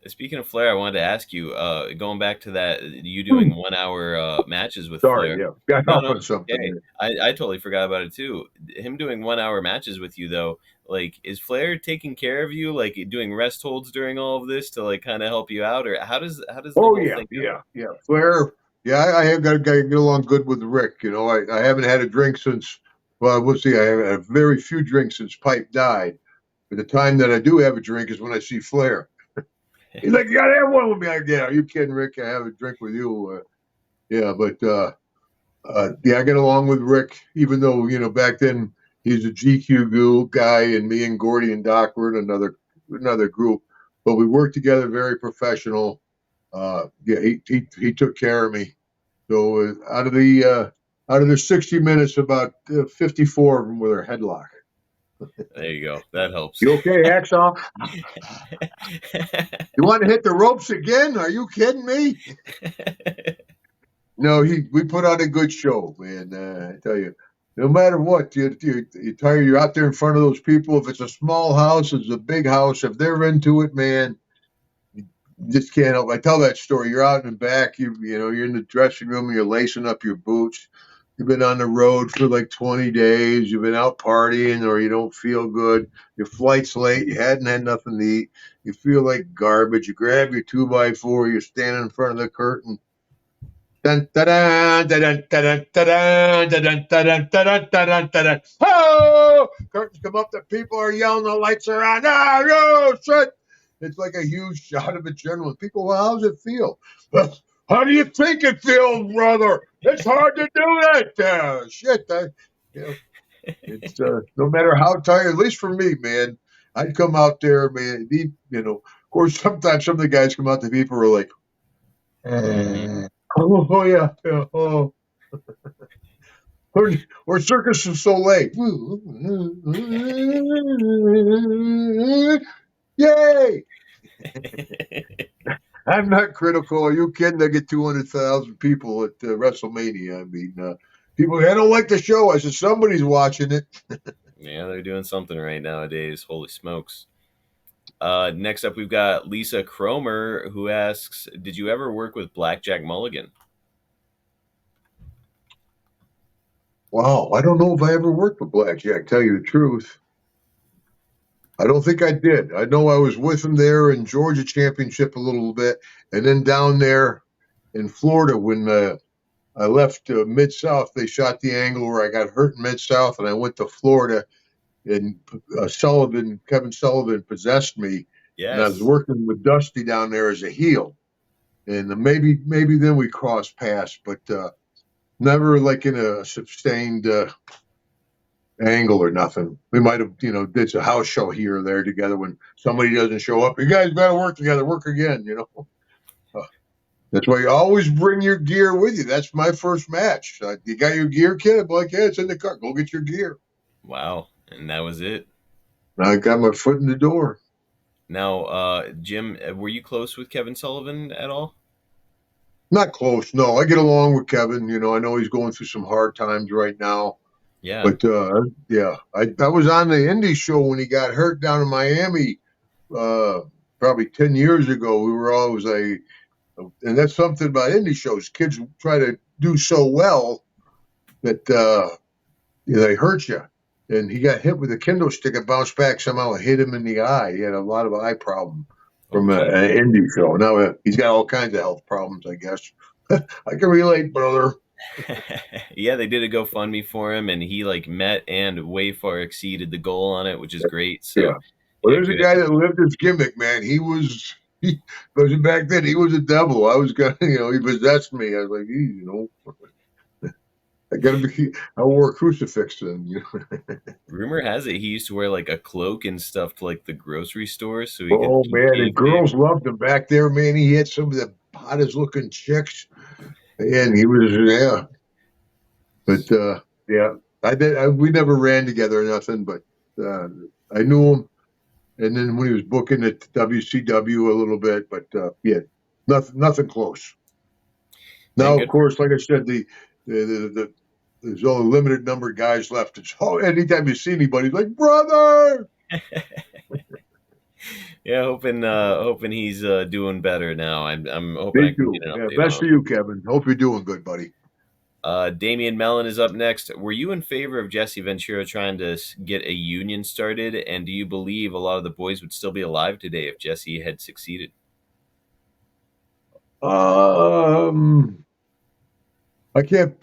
Speaking of Flair, I wanted to ask you, going back to that, you doing 1 hour matches with Sorry, Flair. yeah. Got off on something. Okay. I totally forgot about it too. Him doing 1 hour matches with you though, like, is Flair taking care of you, like doing rest holds during all of this to like kind of help you out, or how does the whole thing go? Yeah. Flair, I have got to get along good with Rick. I haven't had a drink since. Well, we'll see. I have had very few drinks since Pipe died. But the time that I do have a drink is when I see Flair. He's like, you gotta have one with me. Yeah, are you kidding, Rick? I have a drink with you. I get along with Rick, even though, back then he's a GQ guy and me and Gordy and Doc were in another group. But we worked together, very professional. He took care of me. So out of the 60 minutes, about 54 of them were their headlock. There you go. That helps. You okay, Hacksaw? You want to hit the ropes again? Are you kidding me? No, we put on a good show, man. I tell you, no matter what, you're out there in front of those people. If it's a small house, it's a big house. If they're into it, man, you just can't help. I tell that story. You're out in the back. You're in the dressing room. And you're lacing up your boots. You've been on the road for like 20 days. You've been out partying, or you don't feel good. Your flight's late. You hadn't had nothing to eat. You feel like garbage. You grab your 2x4. You're standing in front of the curtain. Dun, dun, dun, dun, dun, dun, dun, dun, dun, dun, dun, dun. Oh! Curtains come up. The people are yelling. The lights are on. Oh, shit! It's like a huge shot of adrenaline. People, well, how does it feel? How do you think it feels, brother? It's hard to do that. It's no matter how tired. At least for me, man, I'd come out there, man. Of course, sometimes some of the guys come out. The people are like, oh yeah, oh. or Circus du Soleil. Yay! I'm not critical. Are you kidding? They get 200,000 people at WrestleMania. I mean, people, I don't like the show. I said, somebody's watching it. Yeah, they're doing something right nowadays. Holy smokes. Next up, we've got Lisa Cromer, who asks, did you ever work with Blackjack Mulligan? Wow, I don't know if I ever worked with Blackjack, tell you the truth. I don't think I did. I know I was with him there in Georgia Championship a little bit, and then down there in Florida when I left Mid-South. They shot the angle where I got hurt in Mid-South, and I went to Florida, and Kevin Sullivan possessed me. Yes. And I was working with Dusty down there as a heel. And maybe then we crossed paths, but never like in a sustained angle or nothing. We might have, did a house show here or there together when somebody doesn't show up. You guys got to work together, work again, That's why you always bring your gear with you. That's my first match. You got your gear, kid? I'm like, yeah, it's in the car. Go get your gear. Wow. And that was it. I got my foot in the door. Now, Jim, were you close with Kevin Sullivan at all? Not close, no. I get along with Kevin. I know he's going through some hard times right now. Yeah. But, I was on the indie show when he got hurt down in Miami probably 10 years ago. We were always and that's something about indie shows. Kids try to do so well that they hurt you. And he got hit with a kendo stick. It bounced back somehow. It hit him in the eye. He had a lot of eye problem from an indie show. Now he's got all kinds of health problems, I guess. I can relate, brother. Yeah, they did a GoFundMe for him, and he like met and way far exceeded the goal on it, which is great. Yeah. So, Well, yeah, there's a good. guy that lived his gimmick, man. Because back then he was a devil. I was gonna, he possessed me. I was like, I wore a crucifix then. Rumor has it he used to wear like a cloak and stuff to like the grocery store so he could Oh keep man, and kayfabe. girls loved him back there, man. He had some of the hottest looking chicks, and he was yeah. But yeah, we never ran together or nothing, but I knew him. And then when he was booking at WCW a little bit, but yeah, nothing close. Man, Now, of good for course, like I said, there's only a limited number of guys left. It's anytime you see anybody, it's like brother. yeah, hoping he's doing better now. I'm hoping Me I can too. get an Yeah, update best on for him. you, Kevin. Hope you're doing good, buddy. Damian Mellon is up next. Were you in favor of Jesse Ventura trying to get a union started? And do you believe a lot of the boys would still be alive today if Jesse had succeeded? Um, I can't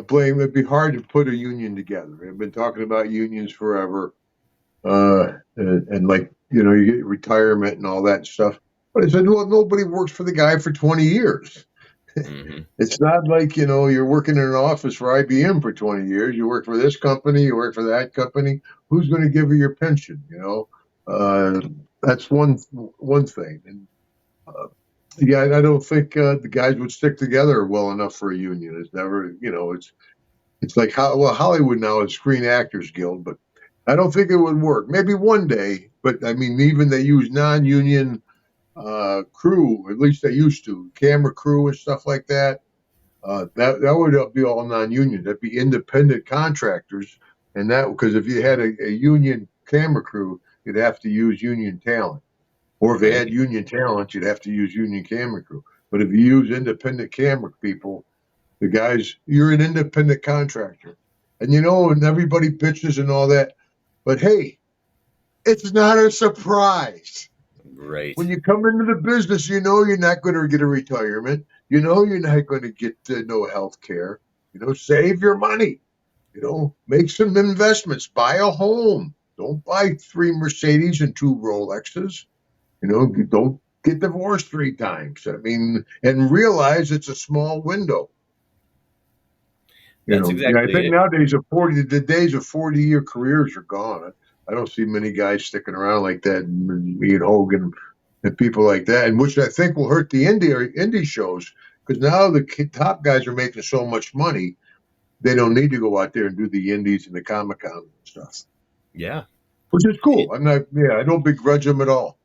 blame. It'd be hard to put a union together. I've been talking about unions forever, and like you get retirement and all that stuff. But I said, well, nobody works for the guy for 20 years. Hmm. It's not like you're working in an office for IBM for 20 years. You work for this company, you work for that company. Who's going to give you your pension? That's one thing. And yeah, I don't think the guys would stick together well enough for a union. It's never, it's like Hollywood now is Screen Actors Guild, but I don't think it would work. Maybe one day, but I mean, even they use non-union crew. At least they used to camera crew and stuff like that. That would be all non-union. That'd be independent contractors, and that because if you had a union camera crew, you'd have to use union talent. Or if they Right. had union talent, you'd have to use union camera crew. But if you use independent camera people, the guys, you're an independent contractor. And everybody bitches and all that. But hey, it's not a surprise. Right. When you come into the business, you're not going to get a retirement. You're not going to get no health care. Save your money. Make some investments. Buy a home. Don't buy 3 Mercedes and 2 Rolexes. Don't get divorced 3 times. I mean, and realize it's a small window. That's I exactly think it. nowadays the days of 40-year careers are gone. I don't see many guys sticking around like that. Me and Hogan and people like that, and which I think will hurt the indie shows because now the top guys are making so much money, they don't need to go out there and do the indies and the Comic Con and stuff, Yeah. which is cool. I don't begrudge them at all.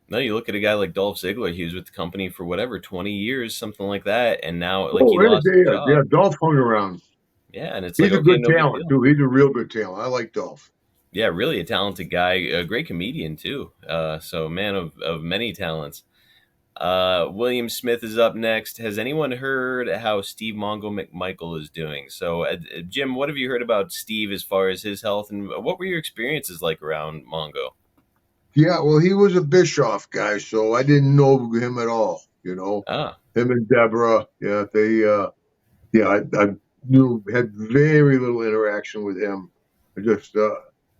No, you look at a guy like Dolph Ziggler. He was with the company for whatever 20 years, something like that, and now like he Oh, lost his yeah, job. Dolph hung around. Yeah, and it's like He's a okay, good no big talent deal. too. He's a real good talent. I like Dolph. Yeah, really a talented guy, a great comedian too. So man of many talents. William Smith is up next. Has anyone heard how Steve Mongo McMichael is doing? So, Jim, what have you heard about Steve as far as his health, and what were your experiences like around Mongo? Yeah, well, he was a Bischoff guy, so I didn't know him at all. Ah, Him and Deborah. Yeah, I had very little interaction with him. I just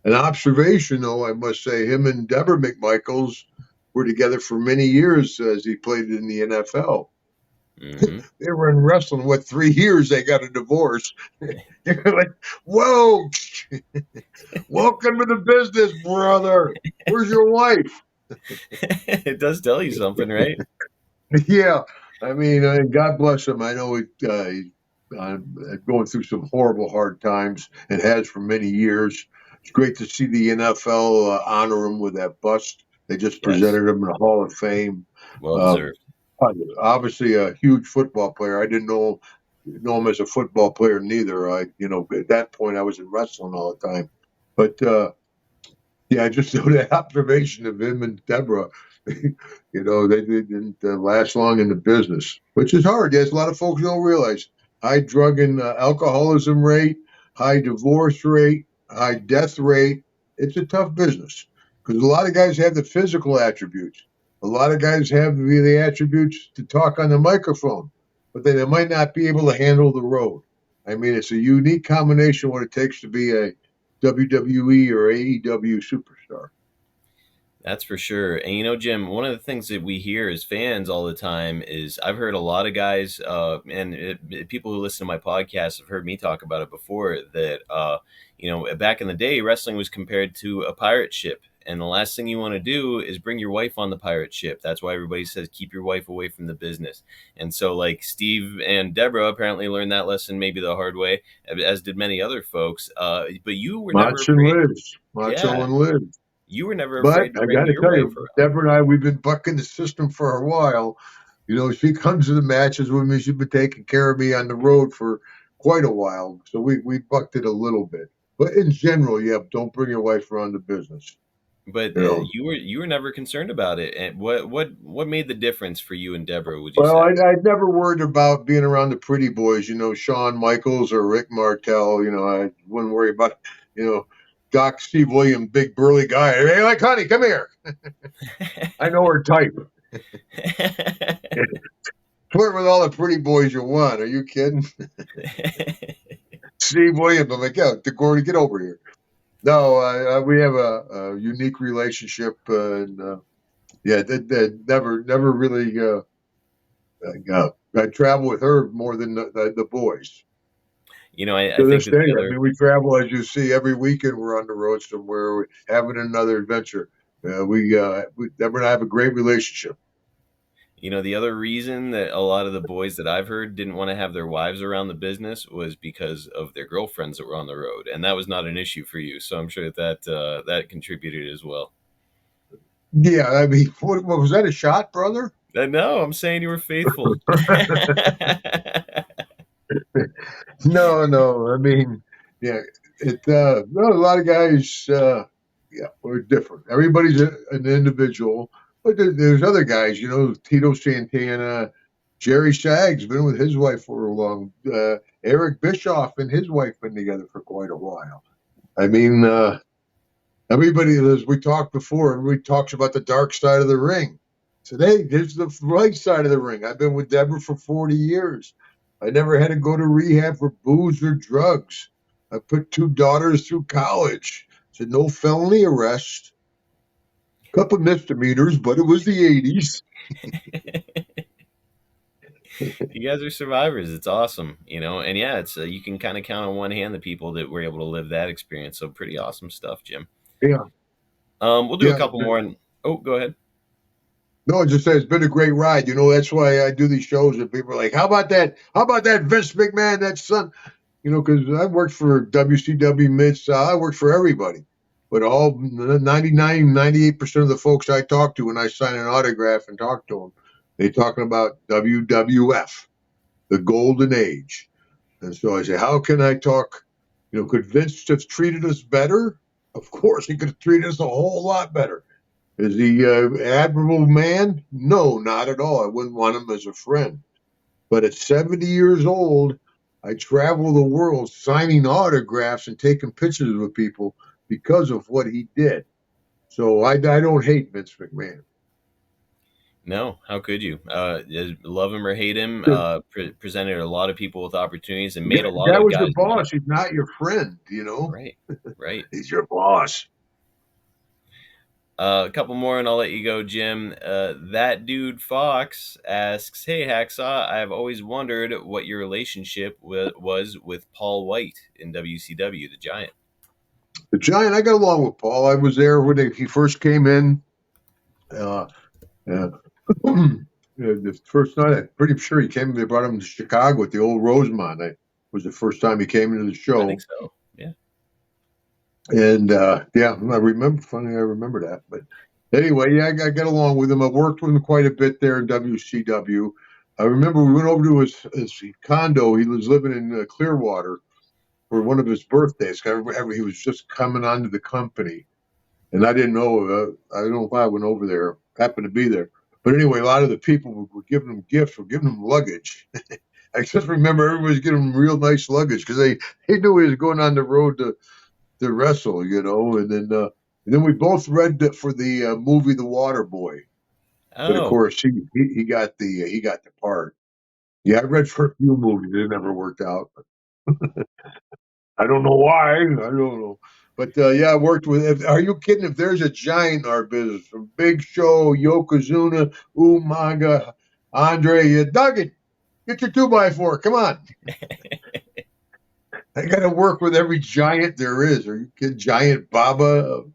an observation, though, I must say, him and Deborah McMichaels were together for many years as he played in the NFL. mm-hmm. They were in wrestling. 3 years they got a divorce. You're like, whoa, welcome to the business, brother. Where's your wife? It does tell you something, right? Yeah, I mean, God bless him. I know he's going through some horrible, hard times and has for many years. It's great to see the NFL honor him with that bust. They just Yes, presented him in the Hall of Fame. well Uh, deserved. Obviously, a huge football player. I didn't know him as a football player neither. At that point, I was in wrestling all the time. But yeah, I just saw that observation of him and Deborah. They didn't last long in the business, which is hard. Yes, a lot of folks don't realize high drug and alcoholism rate, high divorce rate, high death rate. It's a tough business because a lot of guys have the physical attributes. A lot of guys have the attributes to talk on the microphone, but they might not be able to handle the road. I mean, it's a unique combination of what it takes to be a WWE or AEW superstar. That's for sure. And Jim, one of the things that we hear as fans all the time is I've heard a lot of guys, people who listen to my podcast have heard me talk about it before, that, back in the day, wrestling was compared to a pirate ship. And the last thing you want to do is bring your wife on the pirate ship. That's why everybody says keep your wife away from the business. And so, like, Steve and Deborah apparently learned that lesson maybe the hard way, as did many other folks. But you were never Macho and afraid. Liz. Macho and Liz. You were never But afraid to I bring got to your tell wife you, around. Deborah and I, we've been bucking the system for a while. She comes to the matches with me. She's been taking care of me on the road for quite a while. So we bucked it a little bit. But in general, yeah, don't bring your wife around the business. But you were never concerned about it. And what made the difference for you and Deborah, would you Well, say? I never worried about being around the pretty boys, Shawn Michaels or Rick Martel. I wouldn't worry about, Doc Steve Williams, big burly guy. Hey, like, honey, come here. I know her type. Flirt with all the pretty boys you want. Are you kidding? Steve Williams, I'm like, yeah, Gordy, get over here. No, we have a unique relationship, and that never really. I travel with her more than the boys. I To think this that day, the I other, mean, we travel, as you see, every weekend. We're on the road somewhere, we're having another adventure. Deborah and I have a great relationship. the other reason that a lot of the boys that I've heard didn't want to have their wives around the business was because of their girlfriends that were on the road, and that was not an issue for you. So I'm sure that contributed as well. Yeah, I mean, what was that, a shot, brother? No, I'm saying you were faithful. No. I mean, yeah, a lot of guys, we're different. Everybody's an individual, but there's other guys, Tito Santana, Jerry Sag's been with his wife for a long. Eric Bischoff and his wife been together for quite a while. I mean, everybody, as we talked before, everybody talks about the dark side of the ring. Today, there's the right side of the ring. I've been with Deborah for 40 years. I never had to go to rehab for booze or drugs. I put 2 daughters through college. So no felony arrest. A couple misdemeanors, but it was the 80s. You guys are survivors. It's awesome, and yeah, it's you can kind of count on one hand the people that were able to live that experience. So pretty awesome stuff, Jim. Yeah. We'll do a couple more. Go ahead. No, just say it's been a great ride. That's why I do these shows, and people are like, how about that? How about that Vince McMahon, that son? Because I worked for WCW Mid-South. I worked for everybody. But all 99, 98% of the folks I talk to when I sign an autograph and talk to them, they're talking about WWF, the golden age. And so I say, how can I talk? Could Vince have treated us better? Of course, he could have treated us a whole lot better. Is he an admirable man? No, not at all. I wouldn't want him as a friend. But at 70 years old, I travel the world signing autographs and taking pictures with people because of what he did. So I don't hate Vince McMahon. No, how could you? Love him or hate him, presented a lot of people with opportunities and made a lot that of was guys your boss. He's not your friend, Right. He's your boss. A couple more and I'll let you go, Jim. That dude Fox asks, "Hey Hacksaw, I've always wondered what your relationship was with Paul Wight in WCW, the Giant." The Giant, I got along with Paul. I was there when he first came in. The first night, I'm pretty sure he came. They brought him to Chicago at the old Rosemont. It was the first time he came into the show. I think so. Yeah. And I remember that. But anyway, yeah, I got along with him. I worked with him quite a bit there in WCW. I remember we went over to his condo. He was living in Clearwater for one of his birthdays. He was just coming onto the company, and I didn't know. I don't know why I went over there. Happened to be there. But anyway, a lot of the people were giving him gifts, were giving him luggage. I just remember everybody's giving him real nice luggage because they knew he was going on the road to wrestle, and then we both read for the movie The Water Boy. Oh. But of course he got the part. Yeah, I read for a few movies. It never worked out. I don't know why. I don't know. But yeah, I worked with. Are you kidding? If there's a giant in our business, from Big Show, Yokozuna, Umaga, Andre, Duggan, get your 2x4. Come on. I got to work with every giant there is. Are you kidding? Giant Baba.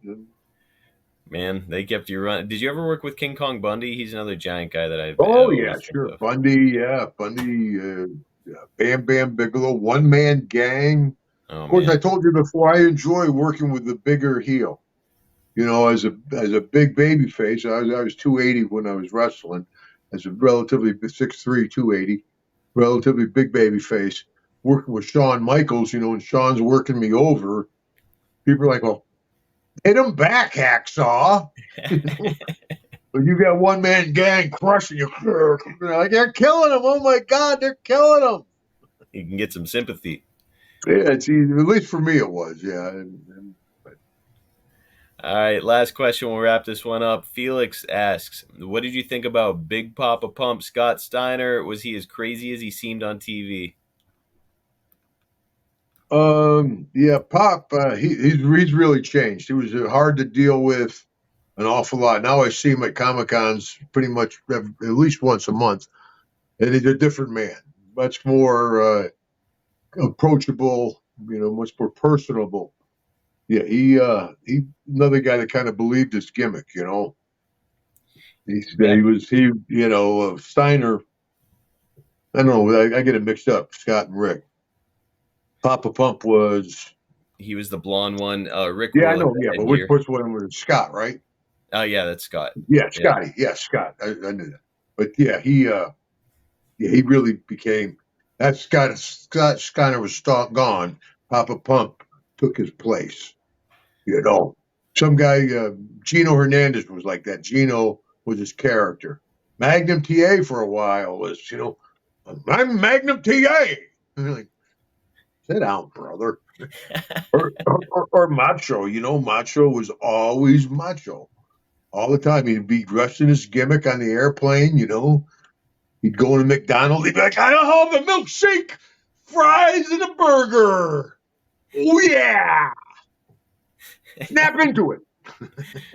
Man, they kept you running. Did you ever work with King Kong Bundy? He's another giant guy that I've Oh yeah, always think sure. of. Bundy, yeah, Bundy, yeah, Bam Bam Bigelow, one man gang. Oh Of course, I man, told you before. I enjoy working with the bigger heel. As a big baby face, I was 280 when I was wrestling. As a relatively 6'3", 280, relatively big baby face. Working with Shawn Michaels, and Shawn's working me over. People are like, "Well, hit him back, Hacksaw." But you got one man gang crushing you. Like, they're killing him. Oh my God, they're killing him. you can get some sympathy. Yeah, it's easy. At least for me, it was. Yeah. All right, last question. We'll wrap this one up. Felix asks, "What did you think about Big Papa Pump Scott Steiner? Was he as crazy as he seemed on TV?" Yeah, Pop. He's really changed. He was hard to deal with an awful lot. Now I see him at Comic Cons pretty much at least once a month, and he's a different man. Much more approachable. Much more personable. Yeah, he another guy that kind of believed his gimmick. Steiner. I don't know. I get it mixed up. Scott and Rick. Papa Pump was. He was the blonde one. Rick Yeah, I was know. the Yeah, but headgear. which one was Scott, right? Oh yeah, that's Scott. Yeah, Yeah. Scotty. Yeah, Scott. I knew that. But yeah, he really became that Scott Steiner was gone. Papa Pump took his place. Some guy Gino Hernandez was like that. Gino was his character. Magnum TA for a while was I'm Magnum TA. And you're like, sit down, brother. or Macho. Macho was always Macho all the time. He'd be dressed in his gimmick on the airplane. He'd go to McDonald's. He'd be like, "I'll have a milkshake, fries, and a burger." Oh yeah, snap into it.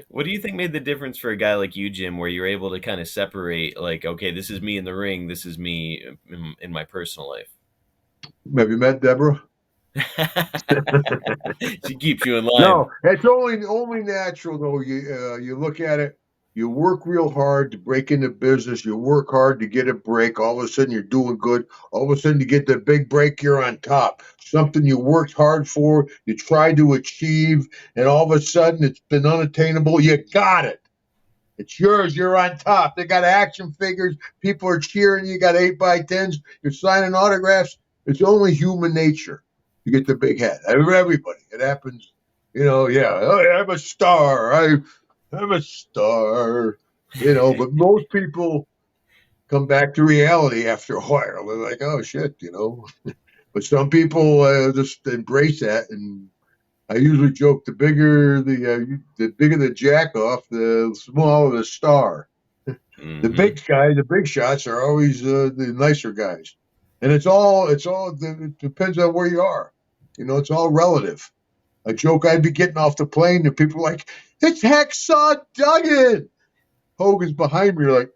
What do you think made the difference for a guy like you, Jim, where you're able to kind of separate, like, okay, this is me in the ring, this is me in my personal life? Have you met Deborah? She keeps you in line. No, it's only natural though. You look at it. You work real hard to break into business. You work hard to get a break. All of a sudden, you're doing good. All of a sudden, you get the big break. You're on top. Something you worked hard for. You tried to achieve, and all of a sudden, it's been unattainable. You got it. It's yours. You're on top. They got action figures. People are cheering. You got 8x10s. You're signing autographs. It's only human nature. You get the big head. Everybody. It happens. Yeah. Oh, I'm a star. I'm a star. But most people come back to reality after a while. They're like, oh shit. But some people just embrace that, and I usually joke: the bigger the jack off, the smaller the star. Mm-hmm. The big guys, the big shots are always the nicer guys, and it depends on where you are. It's all relative. A joke: I'd be getting off the plane, and people are like, "It's Hacksaw Duggan." Hogan's behind me, you're like,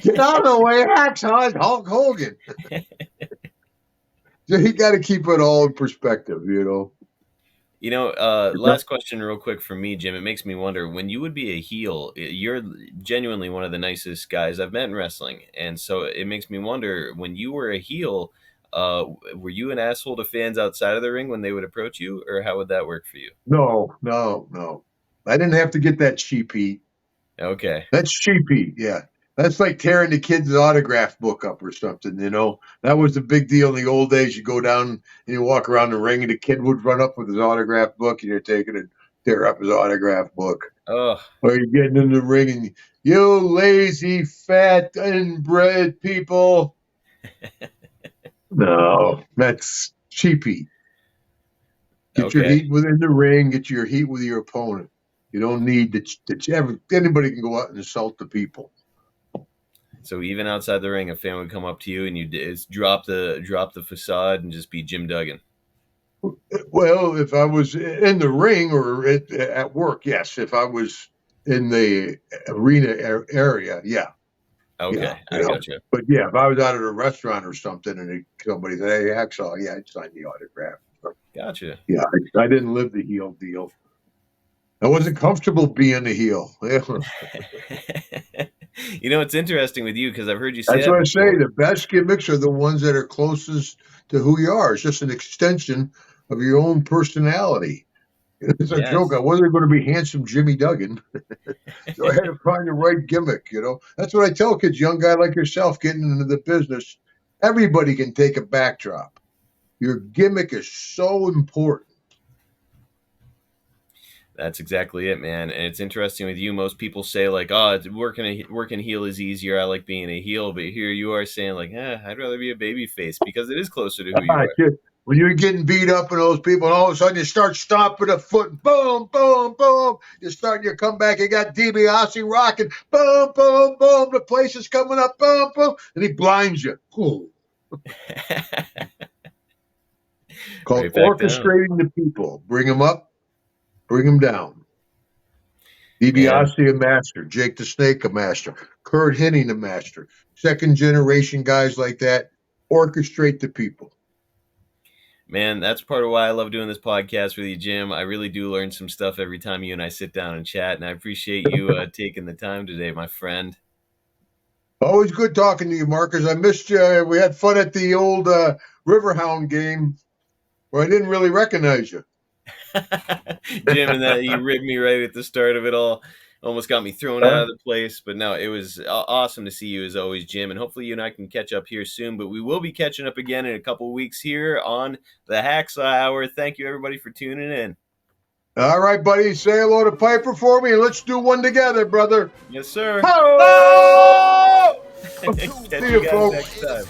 "Get out of the way, Hacksaw! It's Hulk Hogan." So you got to keep it all in perspective. Last question real quick for me, Jim. It makes me wonder, when you would be a heel, you're genuinely one of the nicest guys I've met in wrestling. And so it makes me wonder, when you were a heel, were you an asshole to fans outside of the ring when they would approach you, or how would that work for you? No. I didn't have to get that cheap heat. Okay. That's cheap heat, yeah. That's like tearing the kid's autograph book up or something, That was the big deal in the old days. You go down and you walk around the ring, and the kid would run up with his autograph book, and you're taking and tear up his autograph book. Oh. Or you're getting in the ring, and you lazy, fat, inbred people. No, that's cheap heat. Get your heat within the ring. Get your heat with your opponent. You don't need that. Anybody can go out and insult the people. So even outside the ring, a fan would come up to you and you drop the facade and just be Jim Duggan. Well, if I was in the ring or at work, yes. If I was in the arena area, yeah. Okay, Yeah, I got you. But yeah, if I was out at a restaurant or something and somebody said, "Hey, Hacksaw," yeah, I'd sign the autograph. Gotcha. Yeah, I didn't live the heel deal. I wasn't comfortable being the heel. You know, it's interesting with you because I've heard you say That's that what I before. say. The best gimmicks are the ones that are closest to who you are. It's just an extension of your own personality. It's a joke. I Yes. wasn't going to be handsome Jimmy Duggan, so I had to find the right gimmick. That's what I tell kids, young guy like yourself, getting into the business. Everybody can take a backdrop. Your gimmick is so important. That's exactly it, man. And it's interesting with you. Most people say like, "Oh, working heel is easier. I like being a heel." But here you are saying like, "I'd rather be a baby face because it is closer to who you are." When you're getting beat up and those people, and all of a sudden you start stomping a foot, boom, boom, boom. You're starting your comeback. You got DiBiase rocking, boom, boom, boom. The place is coming up, boom, boom, and he blinds you. Cool. Called orchestrating the people. Bring them up, bring them down. DiBiase, a master. Jake the Snake, a master. Kurt Hennig, a master. Second generation guys like that orchestrate the people. Man, that's part of why I love doing this podcast with you, Jim. I really do learn some stuff every time you and I sit down and chat, and I appreciate you taking the time today, my friend. Always good talking to you, Marcus. I missed you. We had fun at the old Riverhound game where I didn't really recognize you. Jim, and that you ribbed me right at the start of it all. Almost got me thrown out of the place, but no, it was awesome to see you as always, Jim, and hopefully you and I can catch up here soon, but we will be catching up again in a couple weeks here on the Hacksaw Hour. Thank you, everybody, for tuning in. All right, buddy, say hello to Piper for me, and let's do one together, brother. Yes, sir. Oh! Catch you guys next time.